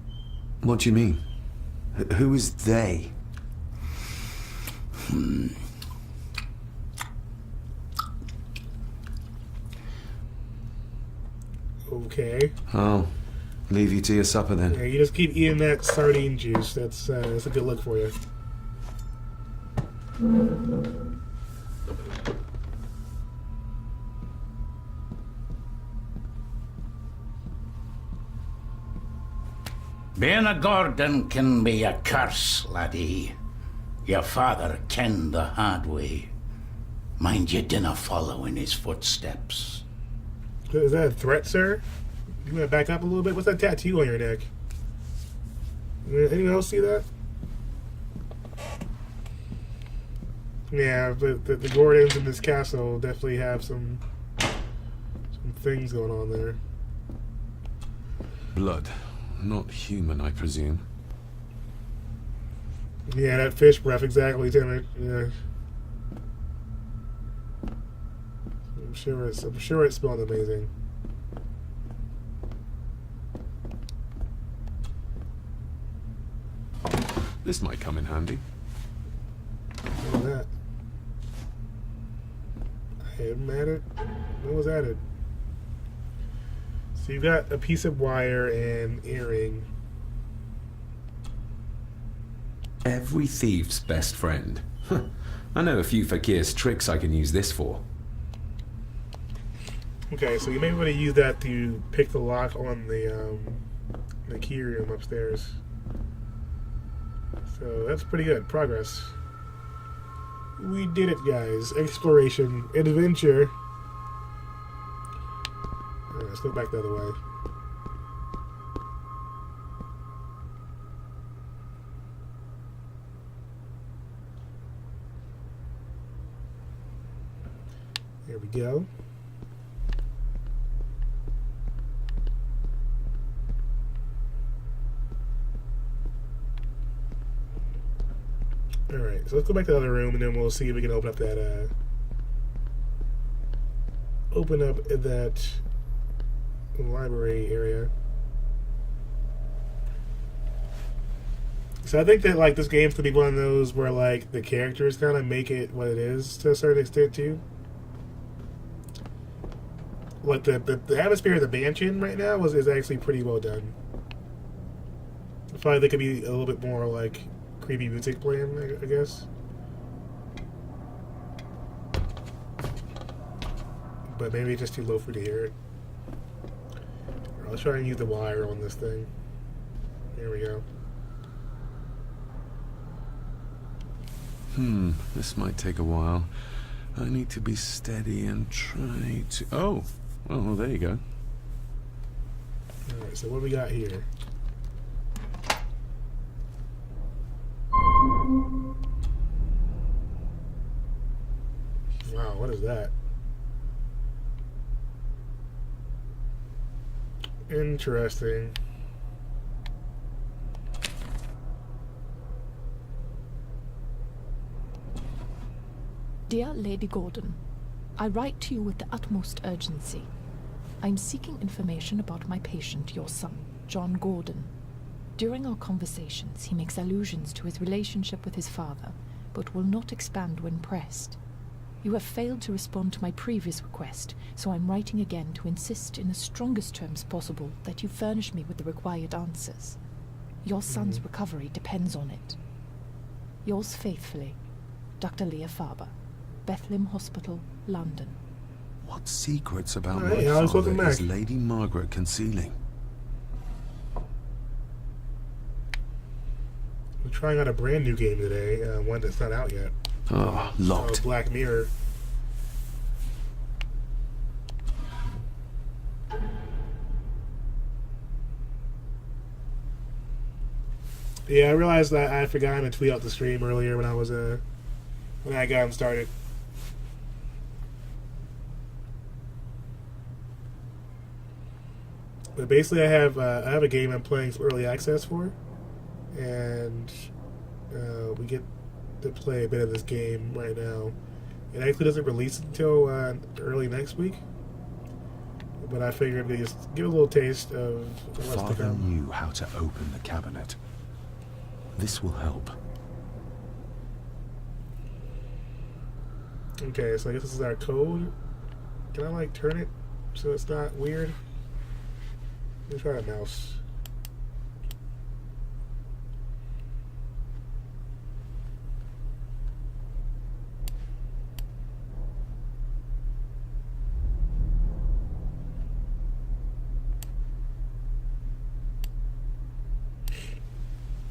What do you mean? Who is they? Okay. I'll leave you to your supper then. Yeah, you just keep eating that sardine juice. That's a good look for you. Being a Gordon can be a curse, laddie. Your father kenned the hard way. Mind you dinna follow in his footsteps. Is that a threat, sir? You want to back up a little bit? What's that tattoo on your neck? Anyone else see that? Yeah, the Gordons in this castle definitely have some things going on there. Blood. Not human, I presume. Yeah, that fish breath, exactly, Tim. Yeah. I'm sure it smelled amazing. This might come in handy. What was that? I am added. What was added? So you've got a piece of wire and earring. Every thief's best friend. I know a few fakir's tricks I can use this for. Okay, so you may want to use that to pick the lock on the key room upstairs. So that's pretty good. Progress. We did it, guys. Exploration. Adventure. Alright, let's go back the other way. There we go. Alright, so let's go back to the other room and then we'll see if we can open up that library area. So I think that like this game's gonna be one of those where like the characters kind of make it what it is to a certain extent too. Like the atmosphere of the mansion right now is actually pretty well done. I feel like there could be a little bit more like creepy music playing, I guess. But maybe it's just too low for you to hear it. Alright, let's try and use the wire on this thing. Here we go. This might take a while. I need to be steady and try to... Oh, well, there you go. Alright, so what do we got here? Wow, what is that? Interesting. Dear Lady Gordon, I write to you with the utmost urgency. I am seeking information about my patient, your son, John Gordon. During our conversations, he makes allusions to his relationship with his father, but will not expand when pressed. You have failed to respond to my previous request, so I'm writing again to insist in the strongest terms possible that you furnish me with the required answers. Your son's recovery depends on it. Yours faithfully, Dr. Leah Farber, Bethlehem Hospital, London. What secrets about Hey, my Alex, welcome father is back. Lady Margaret concealing? We're trying out a brand new game today, one that's not out yet. Oh, locked. Black Mirror. Yeah, I realized that I had forgotten to tweet out the stream earlier when I got him started. But basically, I have a game I'm playing some early access for, and we get to play a bit of this game right now. It actually doesn't release until early next week, but I figured we just give a little taste of what's to Father come. knew how to open the cabinet. This will help. Okay, so I guess this is our code. Can I like turn it so it's not weird? Let me try a mouse.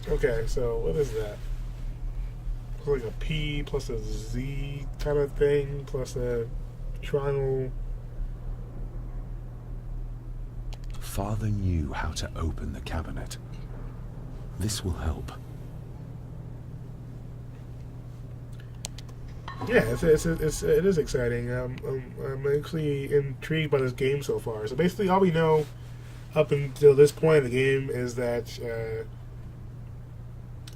Okay, so what is that? It's like a P plus a Z kind of thing, plus a triangle. Father knew how to open the cabinet. This will help. Yeah, it is exciting. I'm actually intrigued by this game so far. So basically, all we know up until this point in the game is that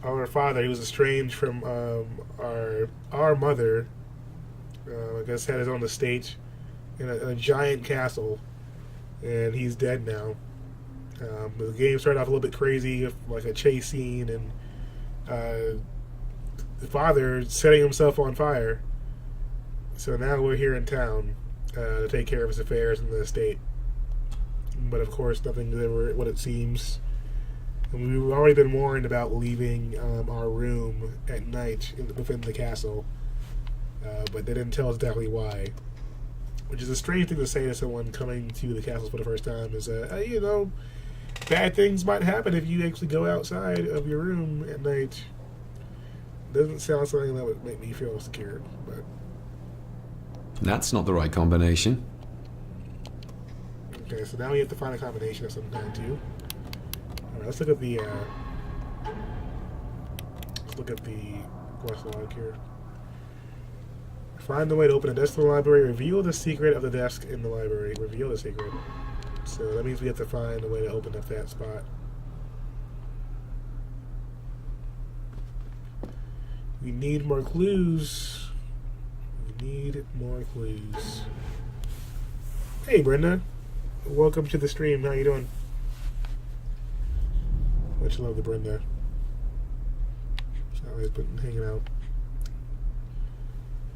our father, he was estranged from our mother. I guess had his own estate in a giant castle, and he's dead now. The game started off a little bit crazy, with like a chase scene, and the father setting himself on fire. So now we're here in town to take care of his affairs in the estate. But of course, nothing's ever what it seems. And we've already been warned about leaving our room at night within the castle, but they didn't tell us exactly why. Which is a strange thing to say to someone coming to the castle for the first time. Is you know, bad things might happen if you actually go outside of your room at night. Doesn't sound like something that would make me feel secure, but That's not the right combination. okay. So now we have to find a combination of some kind too. All right, let's look at the quest log here. Find the way to open a desk in the library. Reveal the secret of the desk in the library. Reveal the secret. So that means we have to find a way to open up that spot. We need more clues. We need more clues. Hey, Brenda. Welcome to the stream. How you doing? Much love to Brenda. She's always been hanging out.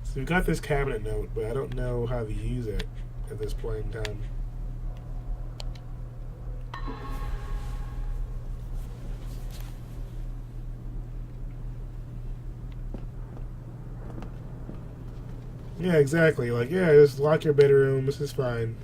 So we got this cabinet note, but I don't know how to use it at this point in time. Yeah, exactly. Like, yeah, just lock your bedroom. This is fine.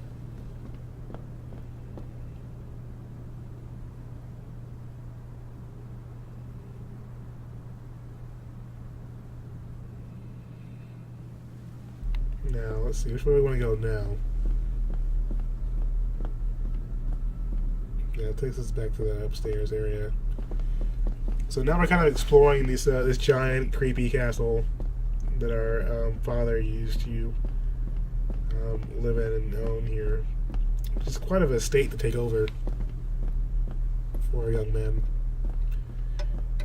Now, let's see. Which way we want to go now? Yeah, it takes us back to the upstairs area. So now we're kind of exploring this giant, creepy castle that our father used to live in and own here. It's quite of a estate to take over for a young man.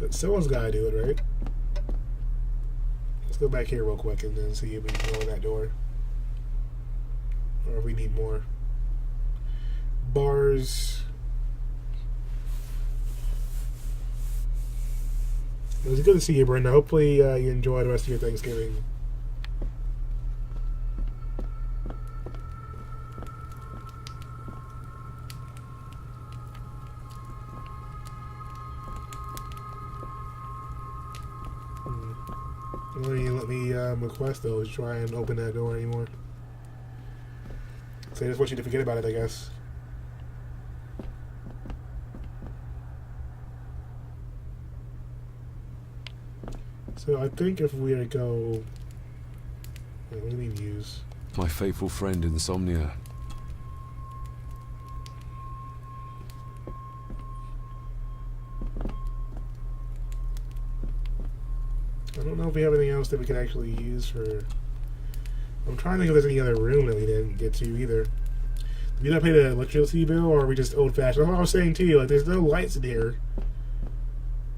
But someone's got to do it, right? Let's go back here real quick and then see if we can go in that door. Or if we need more. Bars. It was good to see you, Brenda. Hopefully you enjoy the rest of your Thanksgiving. Well, you let me request though to try and open that door anymore. So I just want you to forget about it, I guess. So I think if we were to go... Wait, what do we use? My faithful friend Insomnia. I don't know if we have anything else that we can actually use for... I'm trying to think if there's any other room that we didn't get to either. Did we not pay the electricity bill, or are we just old-fashioned? That's what I was saying to you, like, there's no lights in here.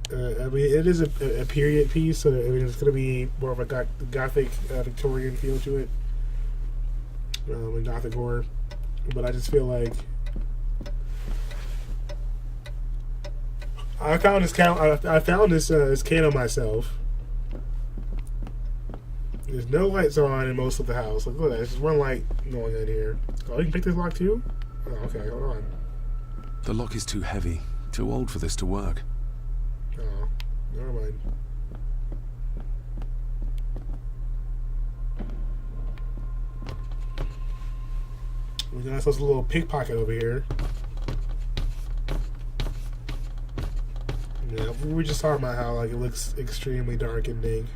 I mean, it is a period piece, so I mean, it's going to be more of a gothic Victorian feel to it, and gothic horror. But I just feel like I found this candle myself. There's no lights on in most of the house. Like, look at that. There's just one light going in here. Oh, you can pick this lock too? Oh, okay, hold on. The lock is too heavy, too old for this to work. Oh, never mind. We got ourselves a little pickpocket over here. Yep. we were just talking about how like it looks extremely dark and big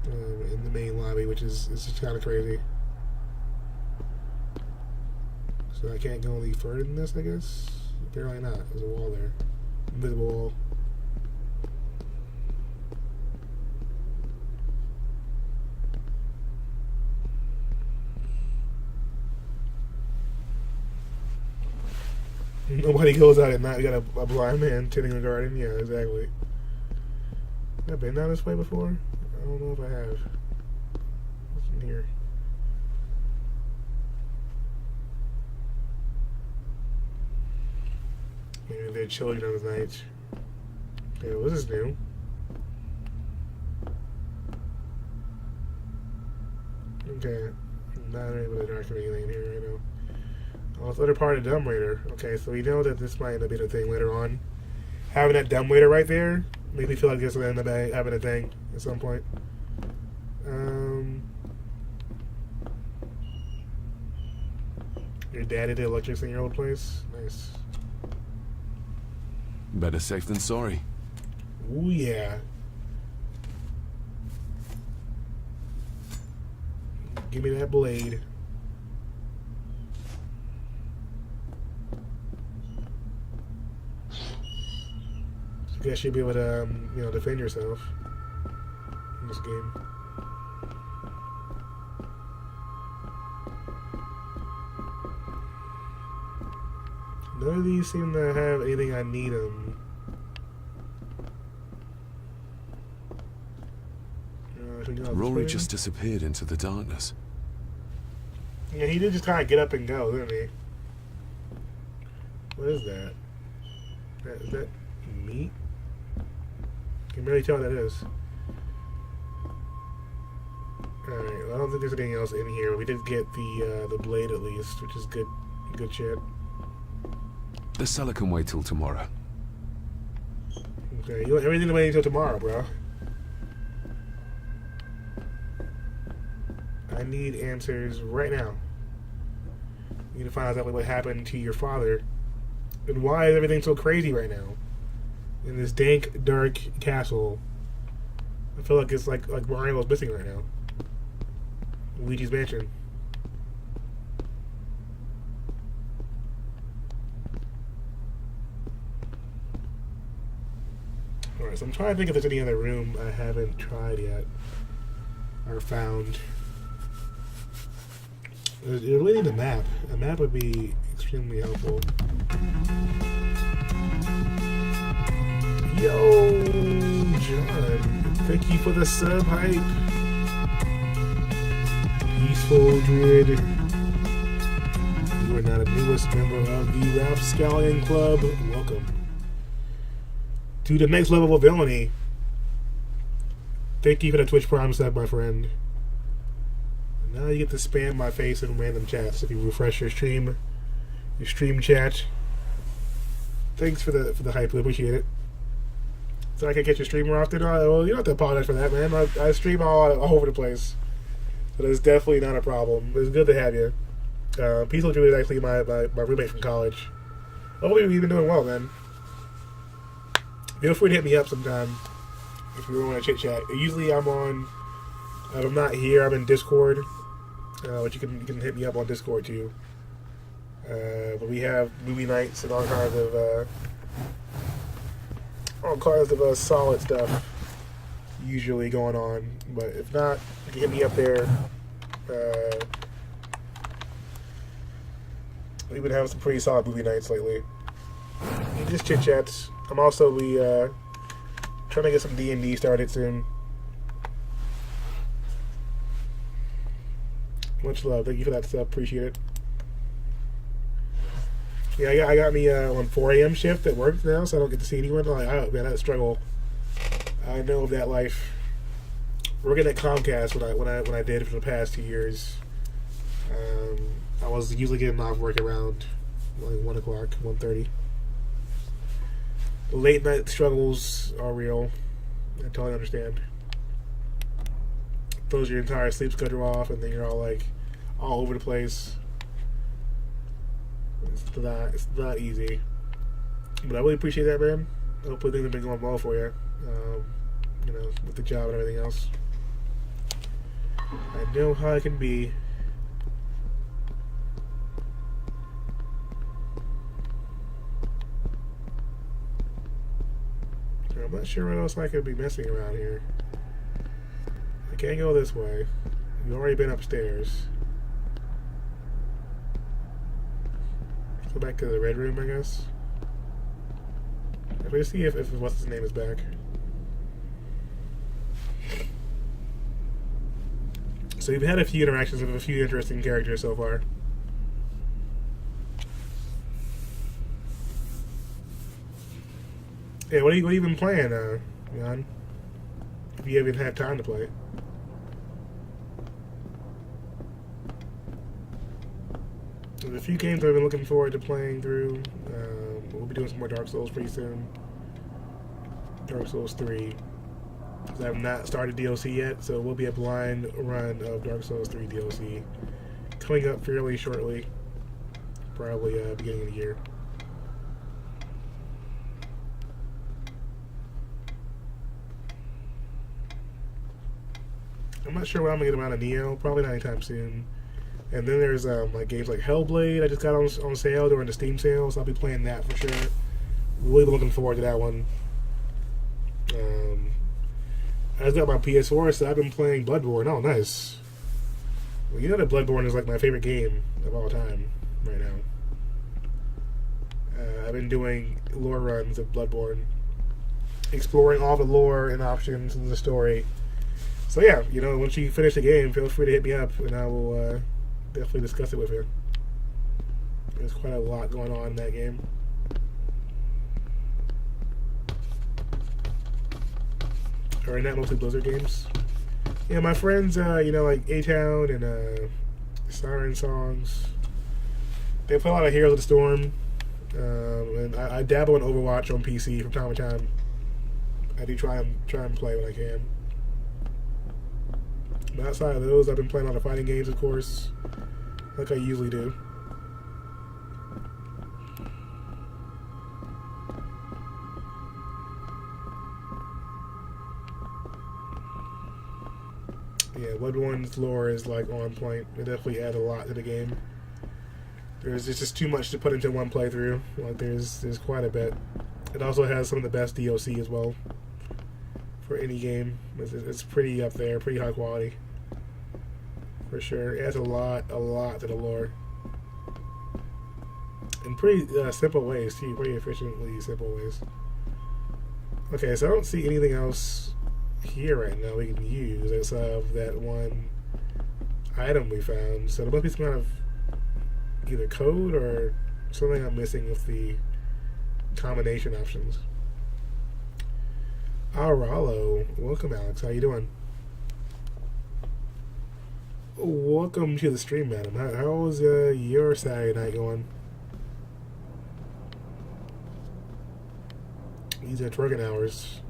in the main lobby, which is just kind of crazy. So I can't go any further than this, I guess. Apparently not. There's a wall there, invisible wall. Nobody goes out at night. You got a blind man tending a garden. Yeah, exactly. I've been down this way before. I don't know if I have. What's in here? Maybe they're children on the night. Yeah, well, this is new. Okay. Not able to dark or anything here right now. Oh, it's the other part of the dumbwaiter. Okay, so we know that this might end up being a thing later on. Having that dumbwaiter right there makes me feel like this will end up having a thing at some point. Your daddy did electrics in your old place? Nice. Better safe than sorry. Ooh, yeah. Give me that blade. I guess you'll be able to, you know, defend yourself in this game. None of these seem to have anything I need them. Rory just disappeared into the darkness. Yeah, he did just kind of get up and go, didn't he? What is that? Is that meat? You can really tell what that is. Alright, well, I don't think there's anything else in here. We did get the blade at least, which is good shit. The cellar can wait till tomorrow. Okay, you want everything to wait until tomorrow, bro. I need answers right now. You need to find out exactly what happened to your father. And why is everything so crazy right now? In this dank, dark castle. I feel like it's like Mario's missing right now. Luigi's Mansion. Alright, so I'm trying to think if there's any other room I haven't tried yet. Or found. You really need a map. A map would be extremely helpful. Yo, John. Thank you for the sub hype. Peaceful Druid. You are now the newest member of the Rapscallion Club. Welcome to the next level of villainy. Thank you for the Twitch Prime sub, my friend. Now you get to spam my face in random chats if you refresh your stream chat. Thanks for the hype, I appreciate it. So I can catch your stream more often. Well, you don't have to apologize for that, man. I stream all over the place, so that's definitely not a problem. It's good to have you. Peaceful Druid is actually my roommate from college. Hopefully we've been doing well, man. Feel free to hit me up sometime if you want to chit chat. Usually I'm on. If I'm not here, I'm in Discord. But you can hit me up on Discord too. But we have movie nights and all kinds of solid stuff usually going on. But if not, you can hit me up there. We've been having some pretty solid movie nights lately. And just chit chats. I'm also trying to get some D&D started soon. Much love. Thank you for that stuff. Appreciate it. Yeah, I got me on 4 a.m. shift at work now, so I don't get to see anyone. Man, that struggle. I know of that life. Working at Comcast when I did for the past 2 years, I was usually getting off work around like 1 o'clock, 1:30. The late night struggles are real. I totally understand. Throws your entire sleep schedule off, and then you're all over the place. It's not easy. But I really appreciate that, man. Hopefully things have been going well for you. You know, with the job and everything else. I know how it can be. I'm not sure what else I could be messing around here. I can't go this way. We've already been upstairs. Let's go back to the red room, I guess. Let's see if what's his name is back. So we've had a few interactions with a few interesting characters so far. Yeah, what have you been playing, Jan? If you haven't had time to play it. There's a few games I've been looking forward to playing through. We'll be doing some more Dark Souls pretty soon. Dark Souls 3. I have not started DLC yet, so we'll be a blind run of Dark Souls 3 DLC coming up fairly shortly. Probably beginning of the year. I'm not sure when I'm gonna get around to Neo. Probably not anytime soon. And then there's like games like Hellblade. I just got on sale during the Steam sale, so I'll be playing that for sure. Really looking forward to that one. I just got my PS4, so I've been playing Bloodborne. Oh, nice. Well, you know that Bloodborne is like my favorite game of all time right now. I've been doing lore runs of Bloodborne, exploring all the lore and options in the story. So yeah, you know, once you finish the game, feel free to hit me up, and I will definitely discuss it with you. There's quite a lot going on in that game. Or not mostly Blizzard games. Yeah, my friends, you know, like A-Town and Siren Songs, they play a lot of Heroes of the Storm. And I dabble in Overwatch on PC from time to time. I do try and play when I can. But outside of those, I've been playing all the fighting games, of course, like I usually do. Yeah, Bloodborne's lore is like on point. It definitely adds a lot to the game. There's just too much to put into one playthrough. Like there's quite a bit. It also has some of the best DLC as well for any game. It's pretty up there, pretty high quality for sure. It adds a lot to the lore in pretty simple ways too, pretty efficiently simple ways. Okay, so I don't see anything else here right now we can use outside of that one item we found. So there must be some kind of either code or something I'm missing with the combination options. Aralo, welcome Alex, how you doing? Welcome to the stream, madam. How was your Saturday night going? These are working hours.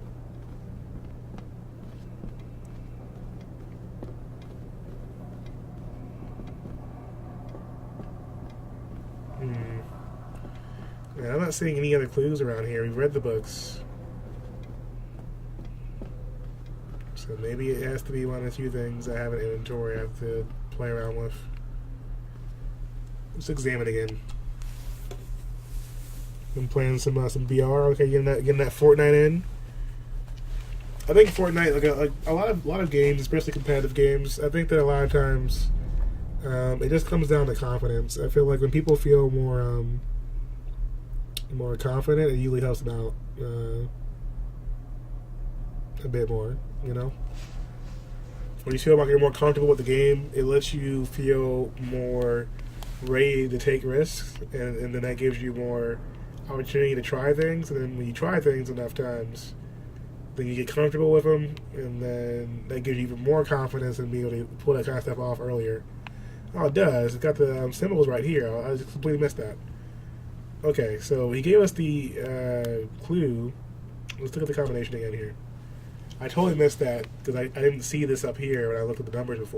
Yeah, I'm not seeing any other clues around here. We've read the books. So maybe it has to be one of the few things I have in inventory I have to play around with. Let's examine again. Been playing some VR. Okay, getting that Fortnite in. I think Fortnite, like a lot of games, especially competitive games, I think that a lot of times it just comes down to confidence. I feel like when people feel more confident, it usually helps them out a bit more, you know? When you feel like you're more comfortable with the game, it lets you feel more ready to take risks, and then that gives you more opportunity to try things, and then when you try things enough times, then you get comfortable with them, and then that gives you even more confidence in being able to pull that kind of stuff off earlier. Oh, it does. It's got the symbols right here. I just completely missed that. Okay, so he gave us the clue. Let's look at the combination again here. I totally missed that because I didn't see this up here when I looked at the numbers before.